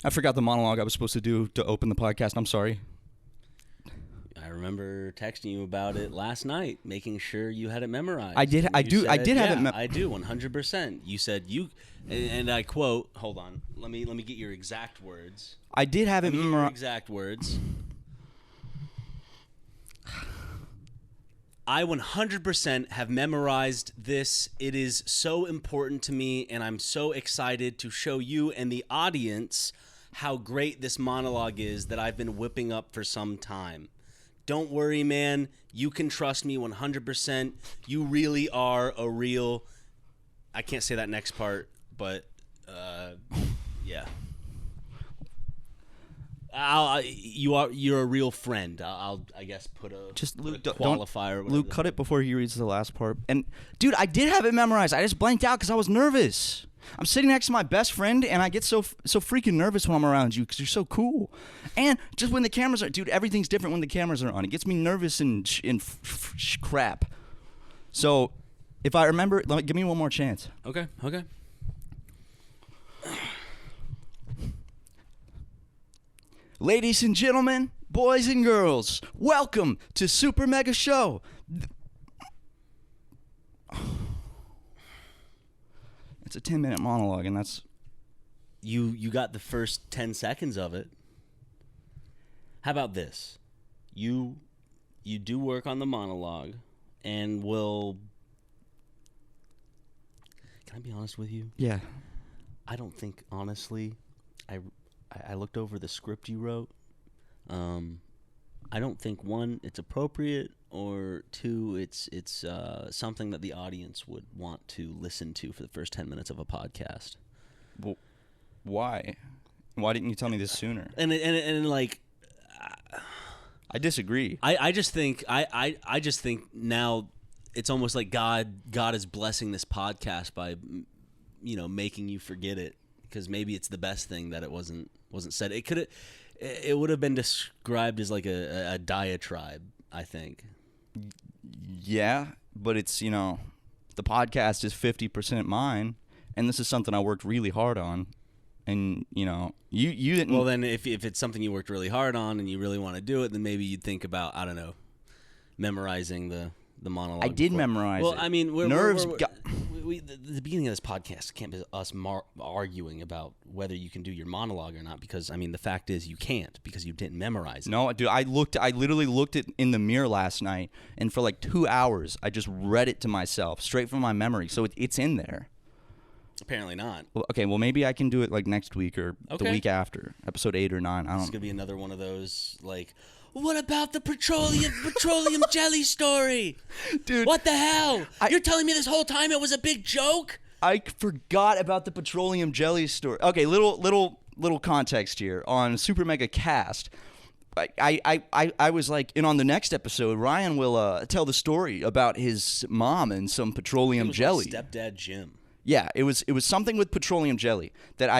I forgot the monologue I was supposed to do to open the podcast. I'm sorry. I remember texting you about it last night, making sure you had it memorized. I did. I did have it. I do 100%. You said you, and I quote. Hold on. Let me get your exact words. I did have it memorized. Exact words. I 100% have memorized this. It is so important to me, and I'm so excited to show you and the audience how great this monologue is that I've been whipping up for some time. Don't worry, man. You can trust me 100%. You really are a real... I can't say that next part, but yeah. You're a real friend. I guess put a just Luke, a qualifier. Luke, cut it before he reads the last part. And dude, I did have it memorized. I just blanked out because I was nervous. I'm sitting next to my best friend, and I get so freaking nervous when I'm around you because you're so cool. And just when the cameras are, dude, everything's different when the cameras are on. It gets me nervous and crap. So if I remember, give me one more chance. Okay. Ladies and gentlemen, boys and girls, welcome to SuperMega Show. It's a 10-minute monologue, and that's... You got the first 10 seconds of it. How about this? You do work on the monologue, and we'll... Can I be honest with you? Yeah. I don't think, honestly, I looked over the script you wrote. I don't think, one, it's appropriate, or two, it's something that the audience would want to listen to for the first 10 minutes of a podcast. Well, why? Why didn't you tell me this sooner? And like, I disagree. I just think I just think now it's almost like God is blessing this podcast by, making you forget it, because maybe it's the best thing that it wasn't said. It would have been described as like a diatribe, I think. Yeah, but it's, the podcast is 50% mine, and this is something I worked really hard on. And, you didn't... Well, then if it's something you worked really hard on and you really want to do it, then maybe you'd think about, I don't know, memorizing the monologue. I did memorize it. Well, I mean, the beginning of this podcast can't be us arguing about whether you can do your monologue or not, because, I mean, the fact is you can't because you didn't memorize it. No, dude, I literally looked it in the mirror last night, and for like 2 hours, I just read it to myself straight from my memory. So it's in there. Apparently not. Well, okay, well, maybe I can do it like next week or the week after, episode 8 or 9. I don't know. It's going to be another one of those, like... What about the petroleum jelly story? Dude. What the hell? You're telling me this whole time it was a big joke? I forgot about the petroleum jelly story. Okay, little context here on SuperMega Cast. I was like, and on the next episode, Ryan will tell the story about his mom and some petroleum jelly. Like Stepdad Jim. Yeah, it was something with petroleum jelly that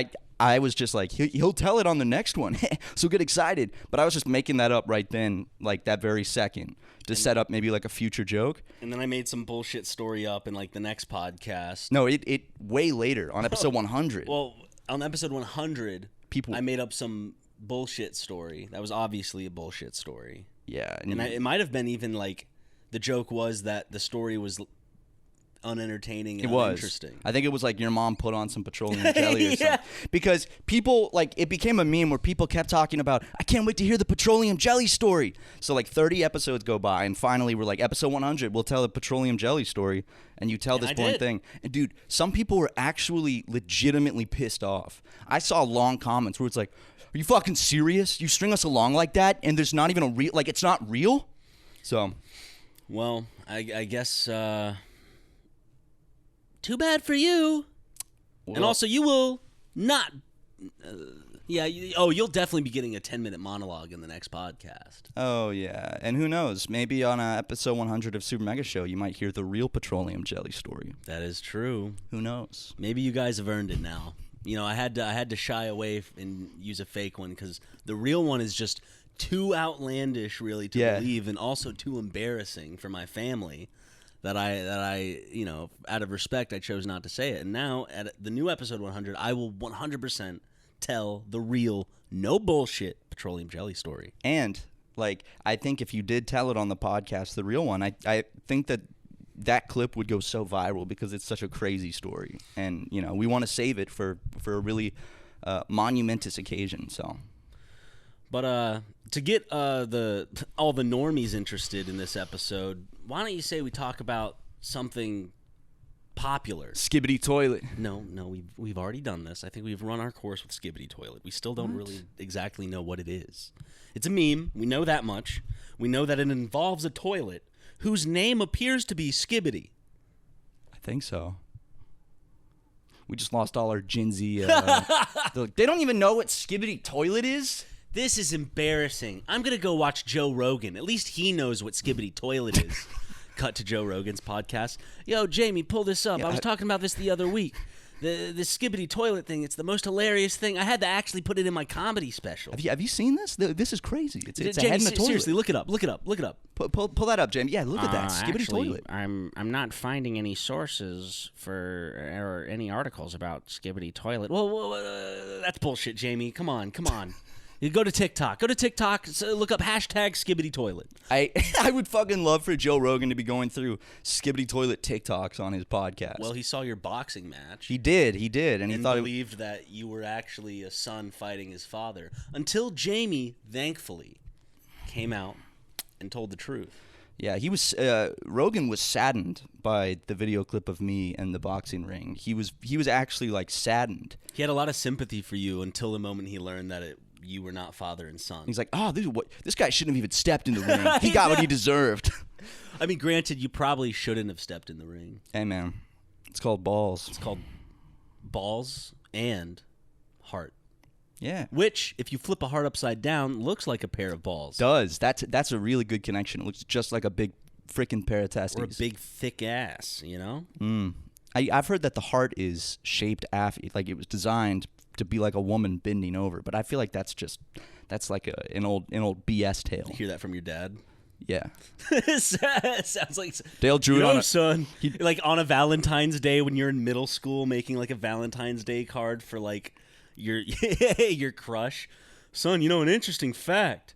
I was just like, he'll tell it on the next one, so get excited. But I was just making that up right then, like that very second, to set up maybe like a future joke. And then I made some bullshit story up in like the next podcast. No, it way later, on episode 100. Well, on episode 100, I made up some bullshit story. That was obviously a bullshit story. Yeah. And it might have been even like, the joke was that the story was... unentertaining and uninteresting. I think it was like your mom put on some petroleum jelly or something. Because people, like, it became a meme where people kept talking about, I can't wait to hear the petroleum jelly story. So like 30 episodes go by, and finally we're like, episode 100, we'll tell the petroleum jelly story, and you tell this one thing. And dude, some people were actually legitimately pissed off. I saw long comments where it's like, are you fucking serious? You string us along like that, and there's not even a real, like, it's not real? So. Well, I guess... too bad for you. Well, and also, you will not, Yeah. You'll definitely be getting a 10-minute monologue in the next podcast. Oh, yeah. And who knows? Maybe on episode 100 of Super Mega Show, you might hear the real petroleum jelly story. That is true. Who knows? Maybe you guys have earned it now. You know, I had to shy away and use a fake one because the real one is just too outlandish, really, to believe, and also too embarrassing for my family that I, you know, out of respect, I chose not to say it. And now, at the new episode 100, I will 100% tell the real, no bullshit petroleum jelly story. And, like, I think if you did tell it on the podcast, the real one, I think that clip would go so viral because it's such a crazy story. And, you know, we want to save it for a really monumentous occasion, so... But to get all the normies interested in this episode, why don't you say we talk about something popular? Skibidi toilet. No, we've already done this. I think we've run our course with Skibidi toilet. We still don't really exactly know what it is. It's a meme. We know that much. We know that it involves a toilet whose name appears to be Skibidi. I think so. We just lost all our Gen Z. They don't even know what Skibidi toilet is. This is embarrassing. I'm going to go watch Joe Rogan. At least he knows what Skibidi toilet is. Cut to Joe Rogan's podcast. Yo, Jamie, pull this up. Yeah, I was talking about this the other week. The Skibidi toilet thing, it's the most hilarious thing. I had to actually put it in my comedy special. Have you seen this? This is crazy. It's Jamie, a head in a toilet. Seriously, look it up. Pull that up, Jamie. Yeah, look at that. Skibidi toilet. I'm not finding any sources or any articles about Skibidi toilet. Well, that's bullshit, Jamie. Come on. You go to TikTok. Look up hashtag Skibidi toilet. I would fucking love for Joe Rogan to be going through Skibidi toilet TikToks on his podcast. Well, he saw your boxing match. He did, and he thought believed that you were actually a son fighting his father. Until Jamie, thankfully, came out and told the truth. Yeah, he was. Rogan was saddened by the video clip of me and the boxing ring. He was actually like saddened. He had a lot of sympathy for you until the moment he learned that you were not father and son. He's like, oh, this guy shouldn't have even stepped in the ring. He got what he deserved. I mean, granted, you probably shouldn't have stepped in the ring. Hey, man, it's called balls. It's called balls and heart. Yeah. Which, if you flip a heart upside down, looks like a pair of balls. Does. That's a really good connection. It looks just like a big freaking pair of testes. Or a big thick ass, you know? I've heard that the heart is shaped after, like it was designed to be like a woman bending over, but I feel like that's like an old BS tale. You hear that from your dad? Yeah. Sounds like Dale drew it on son. Like on a Valentine's Day when you're in middle school making like a Valentine's Day card for like your crush. Son, you know, an interesting fact.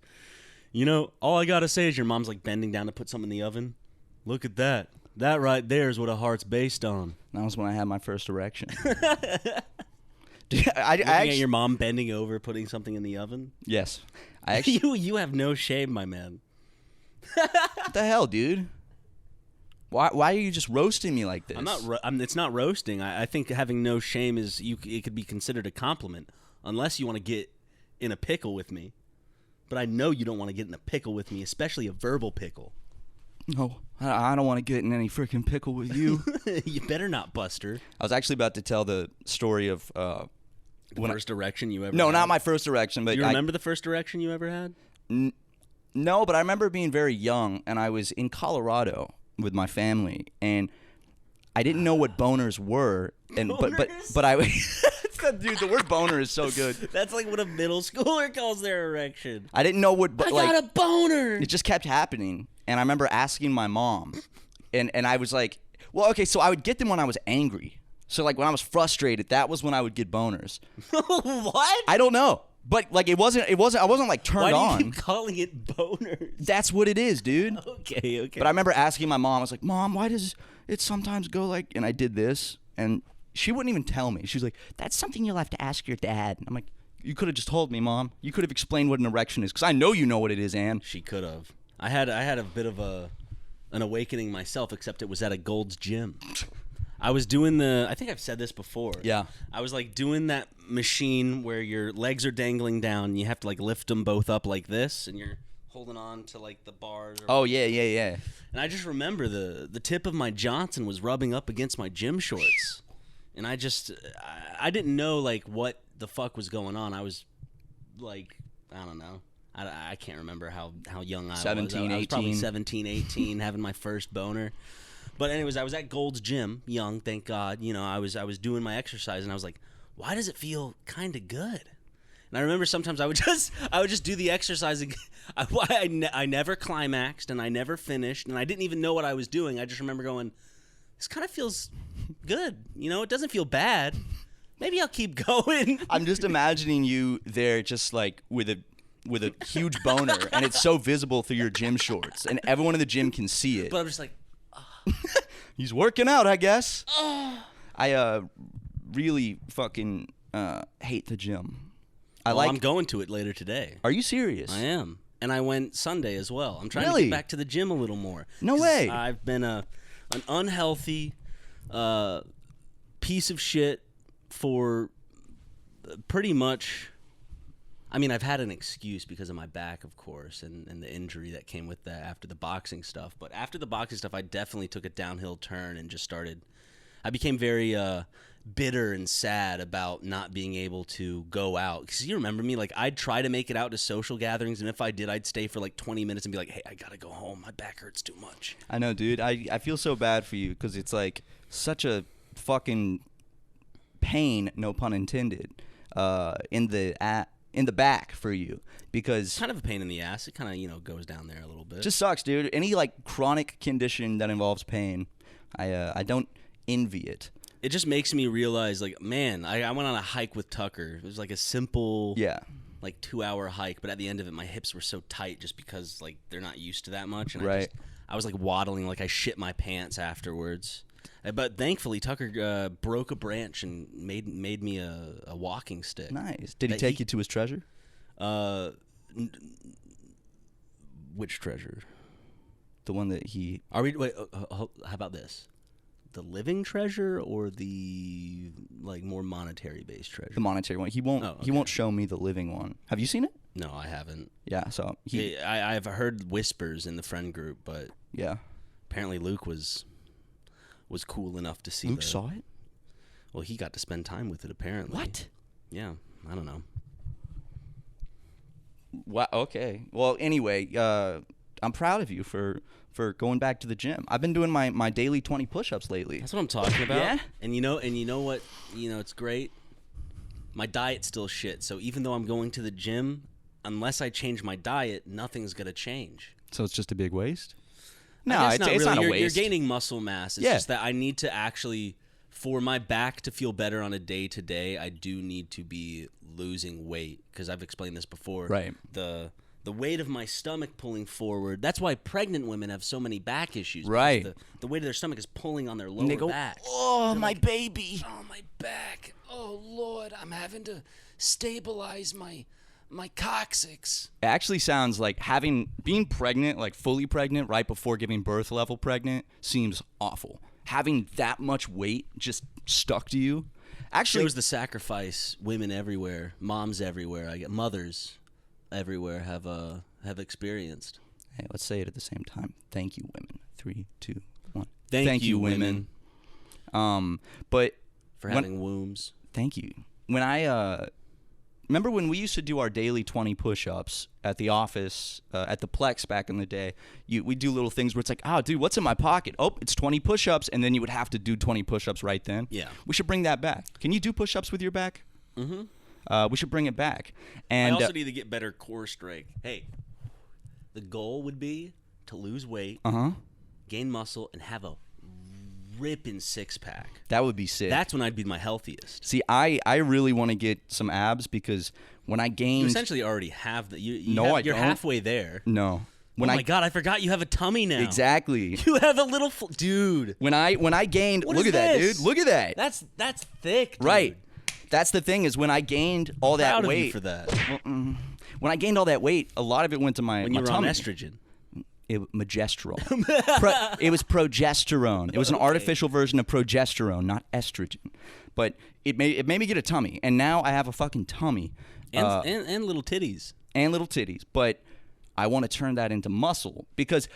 You know, all I gotta say is your mom's like bending down to put something in the oven. Look at that. That right there is what a heart's based on. That was when I had my first erection. Looking at your mom bending over, putting something in the oven? Yes. I actually. You have no shame, my man. What the hell, dude? Why are you just roasting me like this? It's not roasting. I think having no shame is it could be considered a compliment, unless you want to get in a pickle with me. But I know you don't want to get in a pickle with me, especially a verbal pickle. No, I don't want to get in any freaking pickle with you. You better not, Buster. I was actually about to tell the story of the first erection you ever No, had? not my first erection. But Do you remember the first erection you ever had? No, but I remember being very young, and I was in Colorado with my family, and I didn't know what boners were. And but I dude, the word boner is so good. That's like what a middle schooler calls their erection. I didn't know what. I got a boner. It just kept happening, and I remember asking my mom, and I was like, well, okay, so I would get them when I was angry. So like when I was frustrated, that was when I would get boners. What? I don't know. But like it wasn't I wasn't like turned on. Why do you keep calling it boners? That's what it is, dude. Okay. But I remember asking my mom, I was like, Mom, why does it sometimes go like, and I did this, and she wouldn't even tell me. She was like, that's something you'll have to ask your dad. I'm like, you could have just told me, Mom. You could have explained what an erection is, because I know you know what it is, Ann. She could have. I had a bit of an awakening myself, except it was at a Gold's Gym. I was doing I think I've said this before. Yeah. I was like doing that machine where your legs are dangling down and you have to like lift them both up like this and you're holding on to like the bars. Oh, yeah. And I just remember the tip of my Johnson was rubbing up against my gym shorts. And I didn't know like what the fuck was going on. I was like, I don't know. I can't remember how young I was. 17, I was probably 18. 17, 18, having my first boner. But anyways, I was at Gold's Gym, young, thank God. You know, I was doing my exercise, and I was like, why does it feel kind of good? And I remember sometimes I would just do the exercise. I never climaxed, and I never finished, and I didn't even know what I was doing. I just remember going, this kind of feels good. You know, it doesn't feel bad. Maybe I'll keep going. I'm just imagining you there just like with a huge boner, and it's so visible through your gym shorts, and everyone in the gym can see it. But I'm just like, He's working out, I guess. I really fucking hate the gym. I'm going to it later today. Are you serious? I am. And I went Sunday as well. I'm trying to Really? get back to the gym a little more. No way. I've been an unhealthy piece of shit for pretty much. I mean, I've had an excuse because of my back, of course, and the injury that came with that after the boxing stuff. But after the boxing stuff, I definitely took a downhill turn and just started. I became very bitter and sad about not being able to go out. Because you remember me, like, I'd try to make it out to social gatherings, and if I did, I'd stay for like 20 minutes and be like, hey, I gotta go home. My back hurts too much. I know, dude. I feel so bad for you because it's like such a fucking pain, no pun intended, in the back for you, because It's kind of a pain in the ass. It kind of, goes down there a little bit. just sucks, dude. Any like chronic condition that involves pain, I don't envy it. It just makes me realize, like, man, I went on a hike with Tucker. It was like a simple, like 2-hour hike, but at the end of it, my hips were so tight just because, like, they're not used to that much. And Right. I was like waddling, like I shit my pants afterwards. But thankfully, Tucker broke a branch and made me a walking stick. Nice. Did he take you to his treasure? Which treasure? The one that he. Are we? Wait. How about this? The living treasure or the like more monetary based treasure? The monetary one. He won't. Oh, okay. He won't show me the living one. Have you seen it? No, I haven't. Yeah. So I've heard whispers in the friend group, but Yeah. apparently Luke was cool enough to see. Luke saw it. Well, he got to spend time with it. Apparently. What? Yeah, I don't know. Wow. Okay. Well, anyway, I'm proud of you for going back to the gym. I've been doing my daily 20 push-ups lately. That's what I'm talking about. Yeah? And you know what? It's great. My diet's still shit. So even though I'm going to the gym, unless I change my diet, nothing's gonna change. So it's just a big waste? I No, guess it's really. not a You're waste. gaining muscle mass. It's Yeah. just that I need to actually, for my back to feel better on a day-to-day, I do need to be losing weight, because I've explained this before. Right. The weight of my stomach pulling forward. That's why pregnant women have so many back issues. because Right. The weight of their stomach is pulling on their lower And they go, back. oh, my baby. Oh, my back. Oh, Lord, I'm having to stabilize my coccyx. It actually sounds like being pregnant, like fully pregnant, right before giving birth level pregnant, seems awful. Having that much weight just stuck to you. Actually, Shows the sacrifice women everywhere, moms everywhere, mothers everywhere have experienced. hey, let's say it at the same time. Thank you, women. 3, 2, 1. Thank you, women. But For having wombs. thank you. When I remember when we used to do our daily 20 push-ups at the office, at the Plex back in the day, we do little things where it's like, oh, dude, what's in my pocket? Oh, it's 20 push-ups, and then you would have to do 20 push-ups right then. Yeah. We should bring that back. Can you do push-ups with your back? Mm-hmm. We should bring it back. I And also need to get better core strength. Hey, the goal would be to lose weight, gain muscle, and have a ripping six-pack. that would be sick. That's when I'd be my healthiest. See, I really want to get some abs because when I gained... You essentially already have the. I You're don't. halfway there. No. When Oh my God! I forgot you have a tummy now. Exactly. You have a little dude. When I gained... What look is at that, this? dude. Look at that. That's thick. Dude. Right. That's the thing is when I gained all that Proud of weight... you for that. When I gained all that weight, a lot of it went to my When my you were on tummy. estrogen. Progesterone. It was progesterone. It was an artificial version of progesterone, not estrogen. But it made me get a tummy, and now I have a fucking tummy And little titties. and little titties. But I want to turn that into muscle because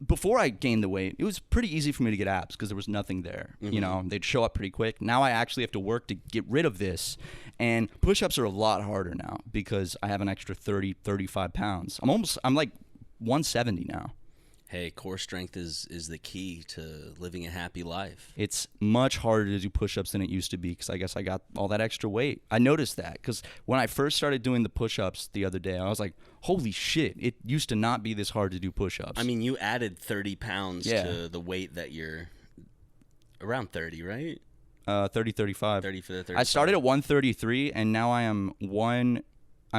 before I gained the weight, it was pretty easy for me to get abs because there was nothing there. You know, they'd show up pretty quick. Now I actually have to work to get rid of this. And push-ups are a lot harder now because I have an extra 30, 35 pounds. I'm like 170 now. Hey, core strength is the key to living a happy life. It's much harder to do push-ups than it used to be because I guess I got all that extra weight. I noticed that because when I first started doing the push-ups the other day, I was like, holy shit, it used to not be this hard to do push-ups. I mean, you added 30 pounds to the weight that you're around 30, right? 30, 35. 30 for the 30. I started at 133, and now I'm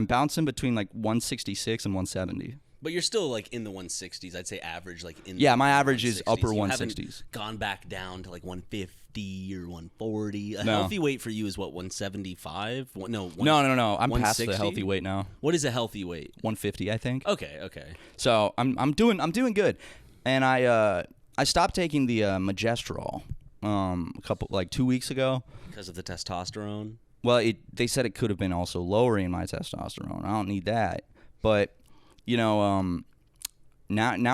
bouncing between like 166 and 170. But you're still like in the 160s. I'd say average like in my average is upper you 160s. haven't gone back down to like 150 or 140. A No. healthy weight for you is what, 175? No. No. I'm past the 160? healthy weight now. What is a healthy weight? 150, I think. Okay. So I'm doing good, and I stopped taking the Magestrol a couple 2 weeks ago Because of the testosterone? Well, they said it could have been also lowering my testosterone. I don't need that, but now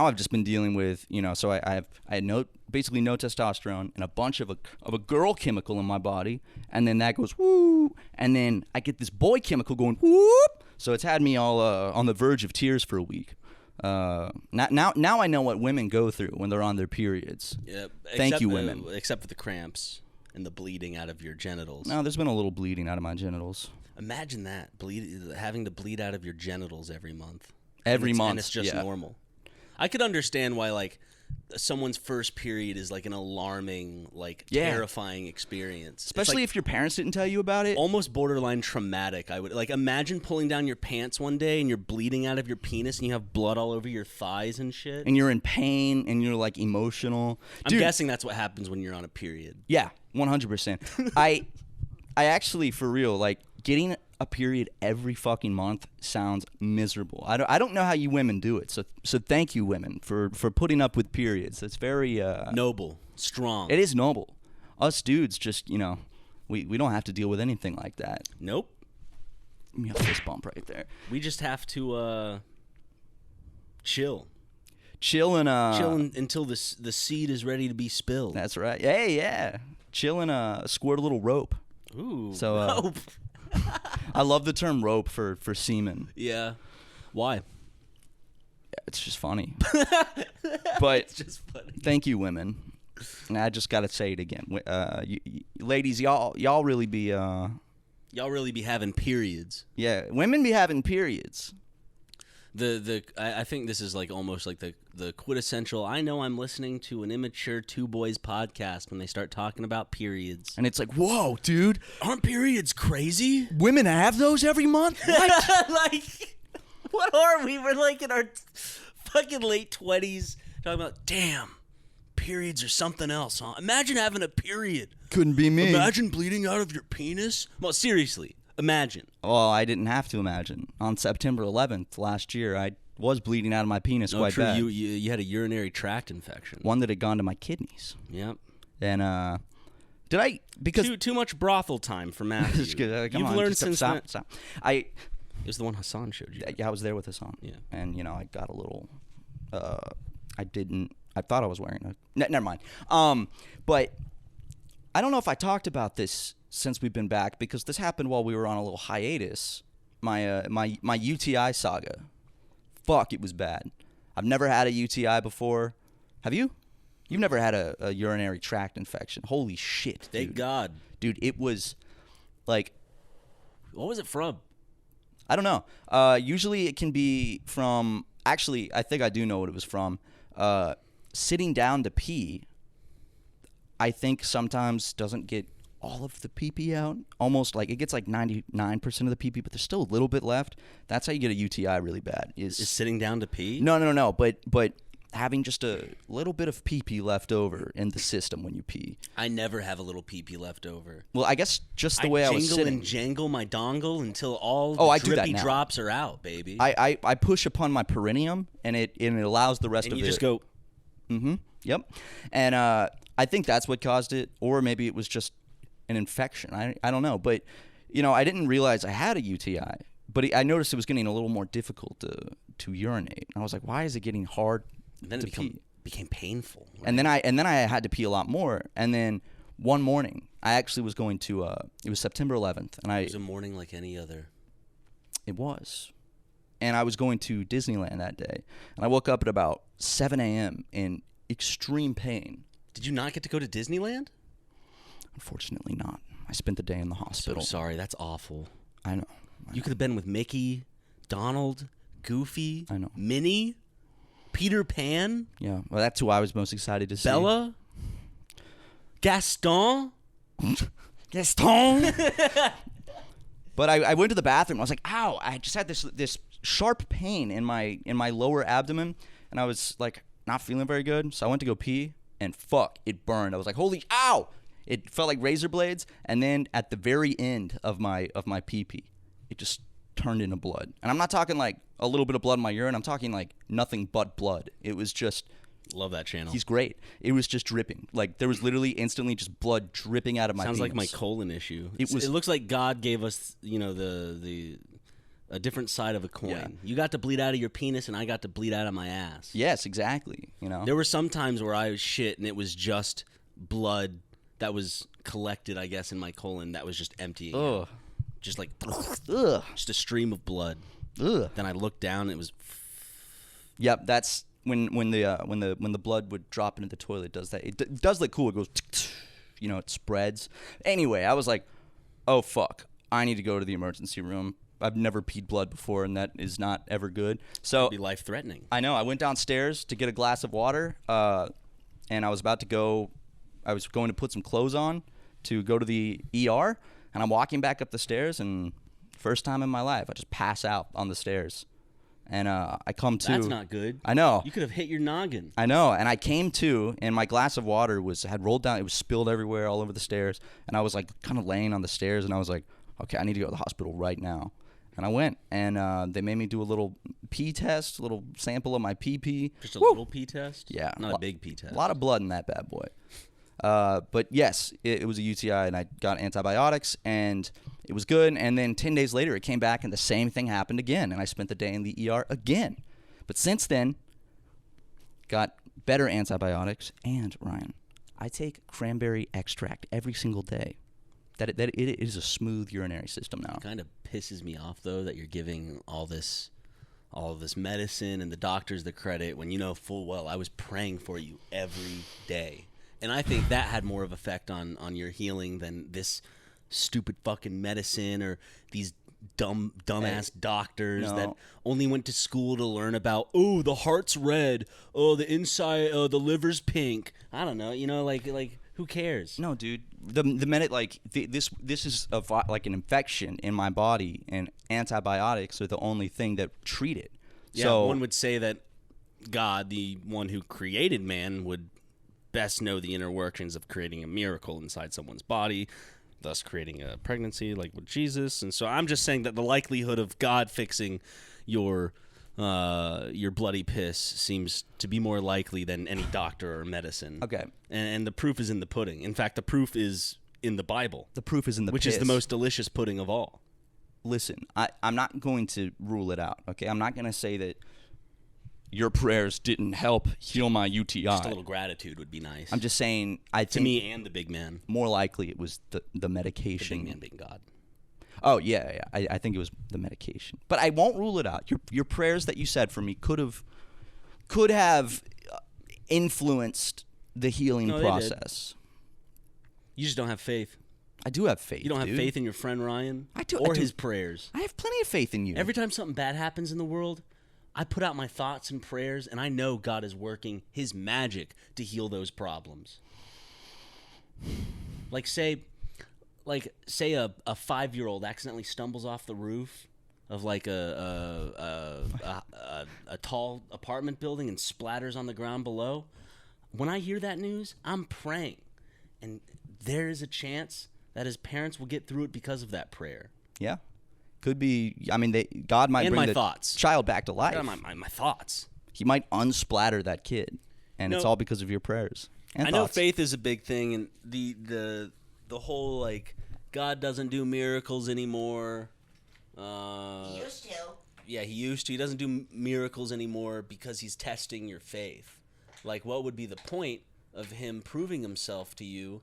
I've just been dealing with so I had basically no testosterone and a bunch of a girl chemical in my body, and then that goes woo, and then I get this boy chemical going whoop. So it's had me all on the verge of tears for a week. Now I know what women go through when they're on their periods. Yeah, Thank you, women. Except for the cramps and the bleeding out of your genitals. No, there's been a little bleeding out of my genitals. Imagine that, having to bleed out of your genitals every month. Every month, and it's just normal. I could understand why someone's first period is like an alarming, terrifying experience. Especially if your parents didn't tell you about it. Almost borderline traumatic. I would imagine pulling down your pants one day and you're bleeding out of your penis and you have blood all over your thighs and shit. And you're in pain and you're emotional. I'm guessing that's what happens when you're on a period. Yeah, 100%. I actually, for real, getting a period every fucking month sounds miserable. I don't know how you women do it. So thank you, women, for putting up with periods. It's very noble, strong. It is noble. Us dudes just we don't have to deal with anything like that. Nope. Give me a fist bump right there. We just have to chill. Chill until the seed is ready to be spilled. That's right. Hey, yeah. Chill and squirt a little rope. Ooh, so rope. I love the term rope for semen. Yeah. Why? Yeah, it's just funny. But it's just funny. Thank you, women. And I just got to say it again. Ladies, y'all really be y'all really be having periods. Yeah, women be having periods. I think this is almost the quintessential. I know I'm listening to an immature two boys podcast when they start talking about periods, and it's whoa, dude, aren't periods crazy? Women have those every month. What? What are we? We're in our fucking late 20s talking about damn. Periods are something else, huh? Imagine having a period. Couldn't be me. Imagine bleeding out of your penis. Well, seriously. Imagine. Well, I didn't have to imagine. On September 11th last year, I was bleeding out of my penis quite bad. You had a urinary tract infection. One that had gone to my kidneys. Yep. And did I because too much brothel time for Matthew. You've learned since then. Stop. It was the one Hassan showed you. Yeah, I was there with Hassan. Yeah. And I got a little. I thought I was wearing a. Never mind. But I don't know if I talked about this since we've been back because this happened while we were on a little hiatus. My UTI saga. Fuck, it was bad. I've never had a UTI before. Have you? You've never had a urinary tract infection. Holy shit, dude. Thank God. Dude, it was what was it from? I don't know. Usually it can be from, actually, I think I do know what it was from. Sitting down to pee, I think sometimes doesn't get all of the pee-pee out. Almost it gets 99% of the pee-pee, but there's still a little bit left. That's how you get a UTI really bad. Is sitting down to pee? No. But having just a little bit of pee-pee left over in the system when you pee. I never have a little pee-pee left over. Well, I guess just the way I was sitting. I jangle my dongle until all the drippy drops are out, baby. I push upon my perineum, and it allows the rest of it. And you just go. Mm-hmm. Yep. And I think that's what caused it, or maybe it was just an infection. I don't know. But, I didn't realize I had a UTI. But I noticed it was getting a little more difficult to urinate. I was like, why is it getting hard to pee? became painful. Right? And then I had to pee a lot more. And then one morning, I actually was going to. It was September 11th, and It was a morning like any other. It was. And I was going to Disneyland that day. And I woke up at about 7 a.m. in extreme pain. Did you not get to go to Disneyland? Unfortunately not. I spent the day in the hospital. So sorry, that's awful. I know. You could have been with Mickey, Donald, Goofy, I know. Minnie, Peter Pan, Yeah. Well, that's who I was most excited to see. Bella, Gaston. Gaston. But I went to the bathroom. I was like, ow. I just had this sharp pain in my lower abdomen. And I was like not feeling very good. So I went to go pee. And fuck, it burned. I was like, holy, ow. It felt like razor blades. And then at the very end of my pee-pee, it just turned into blood. And I'm not talking like a little bit of blood in my urine. I'm talking like nothing but blood. It was just... Love that channel. He's great. It was just dripping. Like there was literally instantly just blood dripping out of my Sounds penis. like my colon issue. It looks like God gave us, a different side of a coin. Yeah. You got to bleed out of your penis, and I got to bleed out of my ass. Yes, exactly. There were some times where I was shit, and it was just blood that was collected, I guess, in my colon that was just emptying. Ugh. Just like, Ugh. just a stream of blood. Ugh. Then I looked down, and it was. Yep, that's when the blood would drop into the toilet. It does that. It does look cool. It goes, it spreads. Anyway, I was like, oh fuck, I need to go to the emergency room. I've never peed blood before, and that is not ever good. So It'd be life threatening. I know. I went downstairs to get a glass of water, and I was about to go. I was going to put some clothes on to go to the ER, and I'm walking back up the stairs, and first time in my life, I just pass out on the stairs. And I come to. That's not good. I know. You could have hit your noggin. I know. And I came to, and my glass of water had rolled down. It was spilled everywhere, all over the stairs. And I was like kind of laying on the stairs, and I was like, okay, I need to go to the hospital right now. And I went, and they made me do a little pee test, a little sample of my pee-pee. Just a little pee test? Yeah. Not a big pee test. A lot of blood in that bad boy. But yes, it was a UTI, and I got antibiotics, and it was good. And then 10 days later, it came back, and the same thing happened again, and I spent the day in the ER again. But since then, got better antibiotics, and Ryan, I take cranberry extract every single day. That it is a smooth urinary system now. Kind of pisses me off though that you're giving all this medicine and the doctors the credit when you know full well I was praying for you every day. And I think that had more of effect on your healing than this stupid fucking medicine or these dumbass doctors that only went to school to learn about, oh, the heart's red, oh, the inside, the liver's pink. I don't know, like who cares? No, dude. The minute this is like an infection in my body, and antibiotics are the only thing that treat it. Yeah, so one would say that God, the one who created man, would best know the inner workings of creating a miracle inside someone's body, thus creating a pregnancy like with Jesus. And so I'm just saying that the likelihood of God fixing your bloody piss seems to be more likely than any doctor or medicine. Okay. And the proof is in the pudding. In fact, the proof is in the Bible. The proof is in the which piss. is the most delicious pudding of all. Listen, I'm not going to rule it out, okay? I'm not going to say that your prayers didn't help heal my UTI. Just a little gratitude would be nice. I'm just saying, I think... To me and the big man. More likely it was the medication. The big man being God. Oh, yeah. I think it was the medication. But I won't rule it out. Your prayers that you said for me could have influenced the healing process. You just don't have faith. I do have faith. You don't have faith in your friend Ryan? I do. Or his prayers? I have plenty of faith in you. Every time something bad happens in the world, I put out my thoughts and prayers, and I know God is working his magic to heal those problems. Like say a 5-year-old accidentally stumbles off the roof of like a tall apartment building and splatters on the ground below. When I hear that news, I'm praying, and there is a chance that his parents will get through it because of that prayer. Yeah, could be. I mean, God might bring the thoughts. Child back to life. Yeah, my thoughts. He might unsplatter that kid, and it's all because of your prayers. And I thoughts. know faith is a big thing, and the whole like God doesn't do miracles anymore. He used to. Yeah, he used to. He doesn't do miracles anymore because he's testing your faith. Like, what would be the point of him proving himself to you?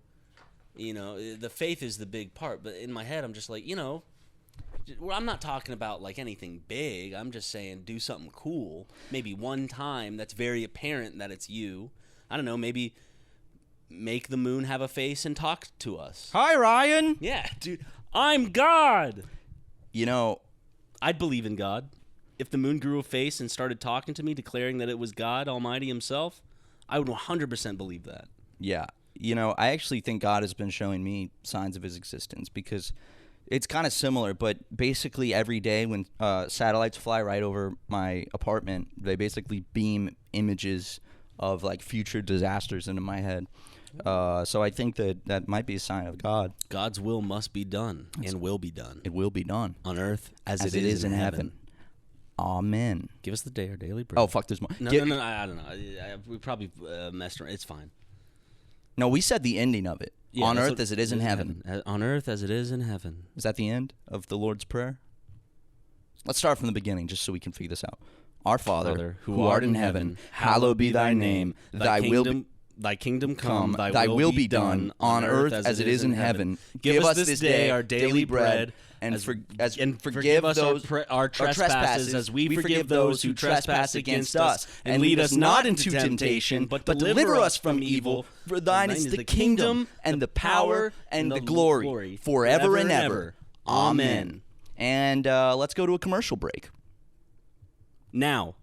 You know, the faith is the big part. But in my head, I'm just like, you know, I'm not talking about like anything big. I'm just saying do something cool. Maybe one time that's very apparent that it's you. I don't know, maybe make the moon have a face and talk to us. Hi, Ryan. Yeah, dude. I'm God. You know, I'd believe in God. If the moon grew a face and started talking to me, declaring that it was God Almighty himself, I would 100% believe that. yeah. You know, I actually think God has been showing me signs of his existence because it's kind of similar, but basically every day when satellites fly right over my apartment, they basically beam images of like future disasters into my head. So I think that might be a sign of God. God's will must be done and will be done. It will be done On earth as it is in heaven. Amen. Give us the day, our daily bread. Oh, fuck, there's more. No, I don't know. We probably messed around. It's fine. No, we said the ending of it. Yeah, On that's earth what- as it is in heaven. On earth as it is in heaven. Is that the end of the Lord's Prayer? Let's start from the beginning just so we can figure this out. Our Father, who art in heaven, hallowed be thy name. Thy kingdom come, thy will be done on earth as it is in heaven. Give us this day our daily bread, and forgive us our trespasses as we forgive those who trespass against us. And lead us not into temptation, but deliver us from evil. For thine is the kingdom and the power and the glory forever and ever. Amen. And let's go to a commercial break. Now.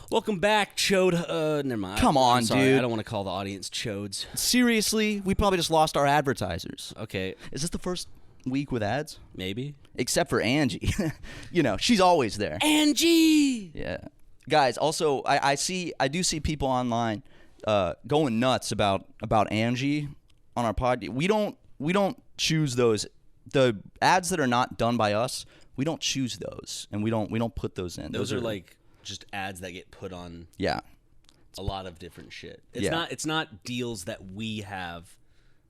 Welcome back, Chode. Never mind. Come on, I'm sorry, dude. I don't want to call the audience Chodes. Seriously, we probably just lost our advertisers. Okay, Is this the first week with ads? maybe. Except for Angie. You know, she's always there. Angie! Yeah. Guys, also, I do see people online going nuts about Angie on our pod. We don't choose those. The ads that are not done by us, we don't choose those, and we don't put those in. Those are like just ads that get put on yeah. a lot of different shit. Yeah. It's not deals that we have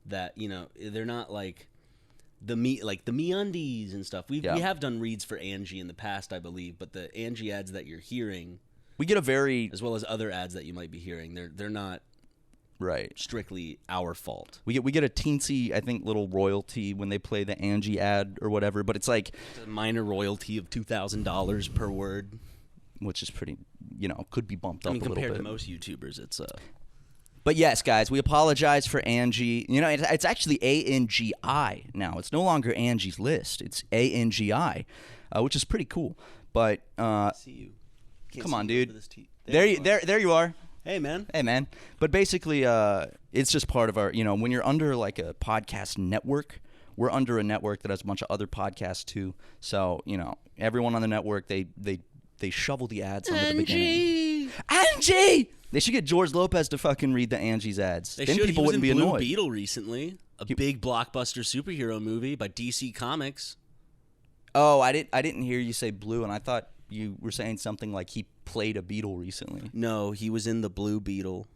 that, you know, they're not like the MeUndies and stuff. We have done reads for Angie in the past, I believe, but the Angie ads that you're hearing, We get a very as well as other ads that you might be hearing, they're not right. strictly our fault. We get a teensy, I think, little royalty when they play the Angie ad or whatever, but it's like It's a minor royalty of $2,000 per word. which is pretty, you know, could be bumped up I mean, a little compared bit. to most YouTubers, it's But yes, guys, we apologize for Angie. You know, it's actually ANGI now. It's no longer Angie's List. It's ANGI, which is pretty cool. But see you. come on, dude. There you are. Hey, man. Hey, man. But basically, it's just part of our, you know, when you're under like a podcast network, we're under a network that has a bunch of other podcasts too. So, you know, everyone on the network, they shovel the ads under the beginning. Angie! They should get George Lopez to fucking read the Angie's ads. They Then should. people He was wouldn't in be Blue annoyed. Beetle recently, a big blockbuster superhero movie by DC Comics. Oh, I didn't hear you say Blue, and I thought you were saying something like he played a Beetle recently. No, he was in the Blue Beetle.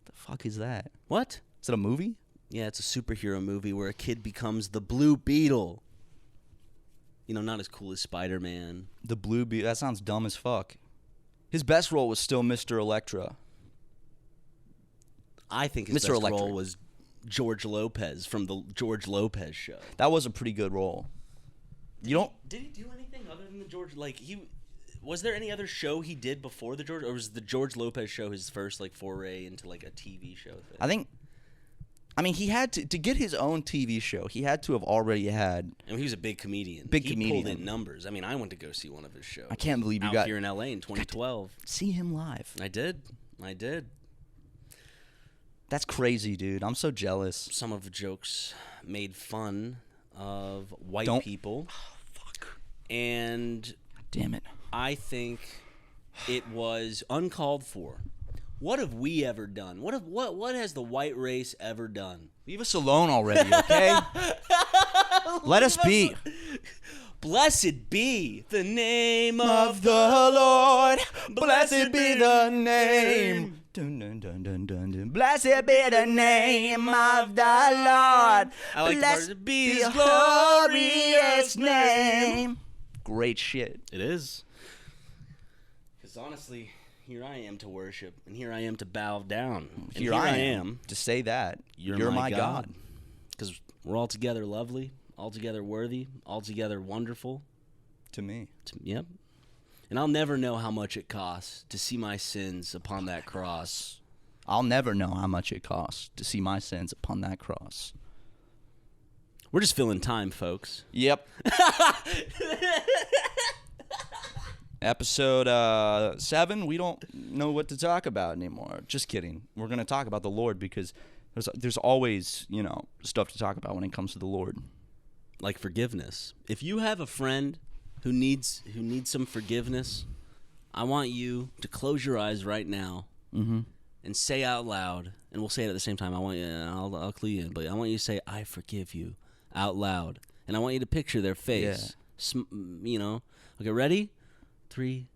The fuck is that? What? Is it a movie? Yeah, it's a superhero movie where a kid becomes the Blue Beetle. You know, not as cool as Spider-Man. The Blue Beetle. That sounds dumb as fuck. His best role was still Mr. Electra. I think his Mr. best Electric. role was George Lopez from the George Lopez show. That was a pretty good role. You don't. Did he do anything other than the George? Like was there any other show he did before the George, or was the George Lopez show his first like foray into like a TV show thing? I mean, he had to get his own TV show. He had to have already had. I mean, he was a big comedian. Big he comedian. pulled in numbers. I mean, I went to go see one of his shows. I can't believe you out got here in LA in 2012. See him live. I did. That's crazy, dude. I'm so jealous. Some of the jokes made fun of white people. Fuck. And Damn it. I think it was uncalled for. What have we ever done? What has the white race ever done? Leave us alone already, okay? Let us be. Blessed be the name Of the Lord, blessed be the name. Dun, dun, dun, dun, dun, dun. Blessed be the name of the Lord. I like the part, Blessed be be his his glorious name. Great shit. It is. Because honestly, here I am to worship, and here I am to bow down. And Here I am to say that you're my God. Because we're altogether lovely, altogether worthy, altogether wonderful. To me. Yep. And I'll never know how much it costs to see my sins upon that cross. I'll never know how much it costs to see my sins upon that cross. We're just filling time, folks. Yep. Episode 7, we don't know what to talk about anymore. Just kidding. We're going to talk about the Lord because there's always, stuff to talk about when it comes to the Lord. Like forgiveness. If you have a friend who needs some forgiveness, I want you to close your eyes right now and say out loud, and we'll say it at the same time. I'll clue you in, but I want you to say, I forgive you, out loud. And I want you to picture their face. Yeah. Okay, ready? 3,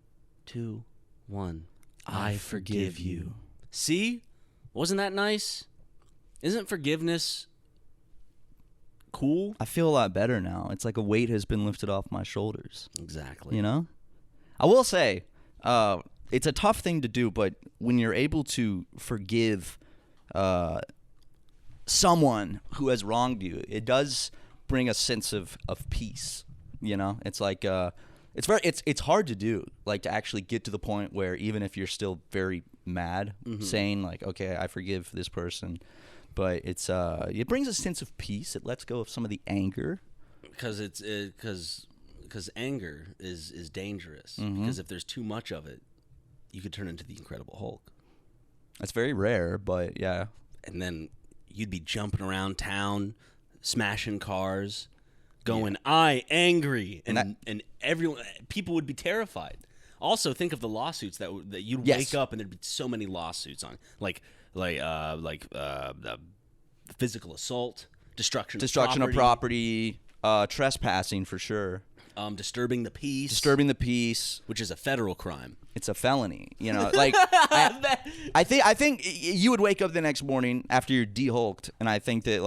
2, 1. I forgive you. See? Wasn't that nice? Isn't forgiveness cool? I feel a lot better now. It's like a weight has been lifted off my shoulders. Exactly. I will say, it's a tough thing to do, but when you're able to forgive someone who has wronged you, it does bring a sense of peace. It's like it's hard to do, like to actually get to the point where even if you're still very mad, saying like, okay, I forgive this person, but it brings a sense of peace. It lets go of some of the anger. Because anger is dangerous. Because if there's too much of it, you could turn into the Incredible Hulk. That's very rare, but yeah. And then you'd be jumping around town, smashing cars, going, I angry, and people would be terrified. Also, think of the lawsuits that you'd wake up and there'd be so many lawsuits on, like physical assault, destruction of property, trespassing for sure, disturbing the peace, which is a federal crime. It's a felony, Like I think you would wake up the next morning after you're de-hulked, and I think that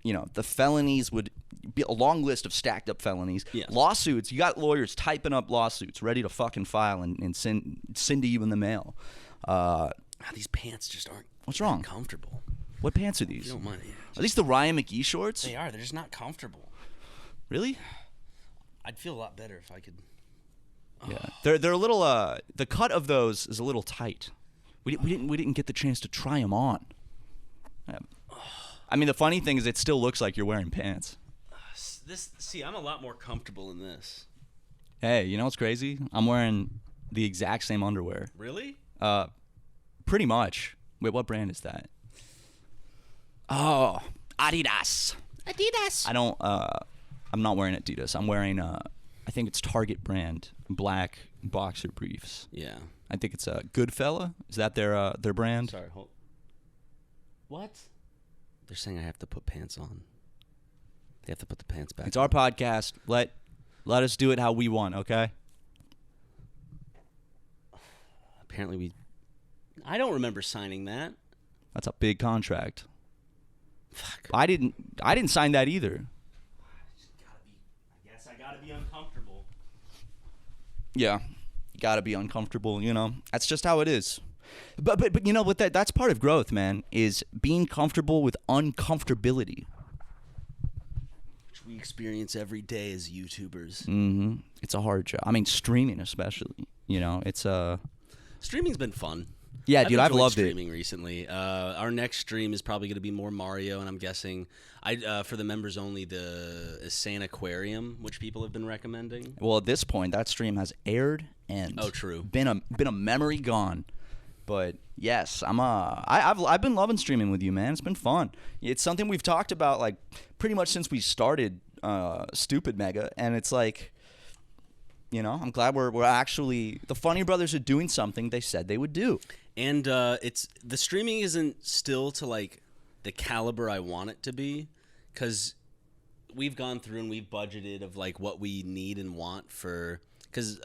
the felonies would be a long list of stacked up felonies. Yes. Lawsuits, you got lawyers typing up lawsuits ready to fucking file and send to you in the mail. These pants just aren't What's wrong? Comfortable. What pants are these? You don't mind. Are these the Ryan McGee shorts? They are. They're just not comfortable. Really? I'd feel a lot better if I could. Yeah, they're a little. The cut of those is a little tight. We didn't get the chance to try them on. I mean, the funny thing is, it still looks like you're wearing pants. I'm a lot more comfortable in this. Hey, you know what's crazy? I'm wearing the exact same underwear. Really? Pretty much. Wait, what brand is that? Oh, Adidas. I don't. I'm not wearing Adidas. I'm wearing. I think it's Target brand black boxer briefs. Yeah. I think it's a Goodfella. Is that their brand? Sorry. Hold. What? They're saying I have to put pants on. They have to put the pants back. It's our podcast. Let us do it how we want, okay? Apparently I don't remember signing that. That's a big contract. Fuck. I didn't sign that either. I guess I gotta be uncomfortable. Yeah. You gotta be uncomfortable, That's just how it is. But you know what, that's part of growth, man, is being comfortable with uncomfortability. Which we experience every day as YouTubers. Mm-hmm. It's a hard job. I mean, streaming especially. It's Streaming's been fun. Yeah, dude, I've loved streaming recently. Our next stream is probably going to be more Mario, and I'm guessing for the members only, the Insane Aquarium, which people have been recommending. Well, at this point, that stream has aired and true, been a memory gone. But yes, I've been loving streaming with you, man. It's been fun. It's something we've talked about like pretty much since we started SuperMega, and it's like, I'm glad we're actually, the Funny Brothers are doing something they said they would do. And it's the streaming isn't still to like the caliber I want it to be, because we've gone through and we've budgeted of like what we need and want for, because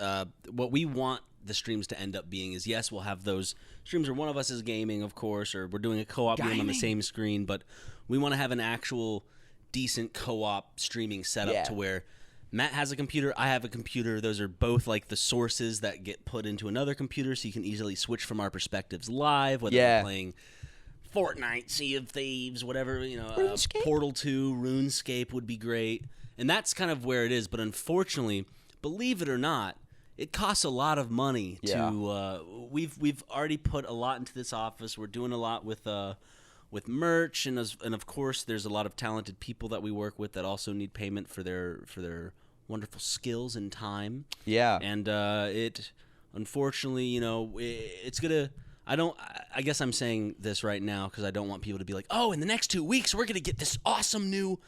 what we want the streams to end up being is, yes, we'll have those streams where one of us is gaming, of course, or we're doing a co-op game on the same screen, but we want to have an actual decent co-op streaming setup to where Matt has a computer, I have a computer. Those are both like the sources that get put into another computer, so you can easily switch from our perspectives live, whether we're playing Fortnite, Sea of Thieves, whatever, Portal 2, RuneScape would be great. And that's kind of where it is. But unfortunately, believe it or not, it costs a lot of money to we've already put a lot into this office. We're doing a lot with merch, and of course there's a lot of talented people that we work with that also need payment for their wonderful skills and time. Yeah. And it unfortunately, it's gonna. I guess I'm saying this right now because I don't want people to be like, oh, in the next 2 weeks we're gonna get this awesome new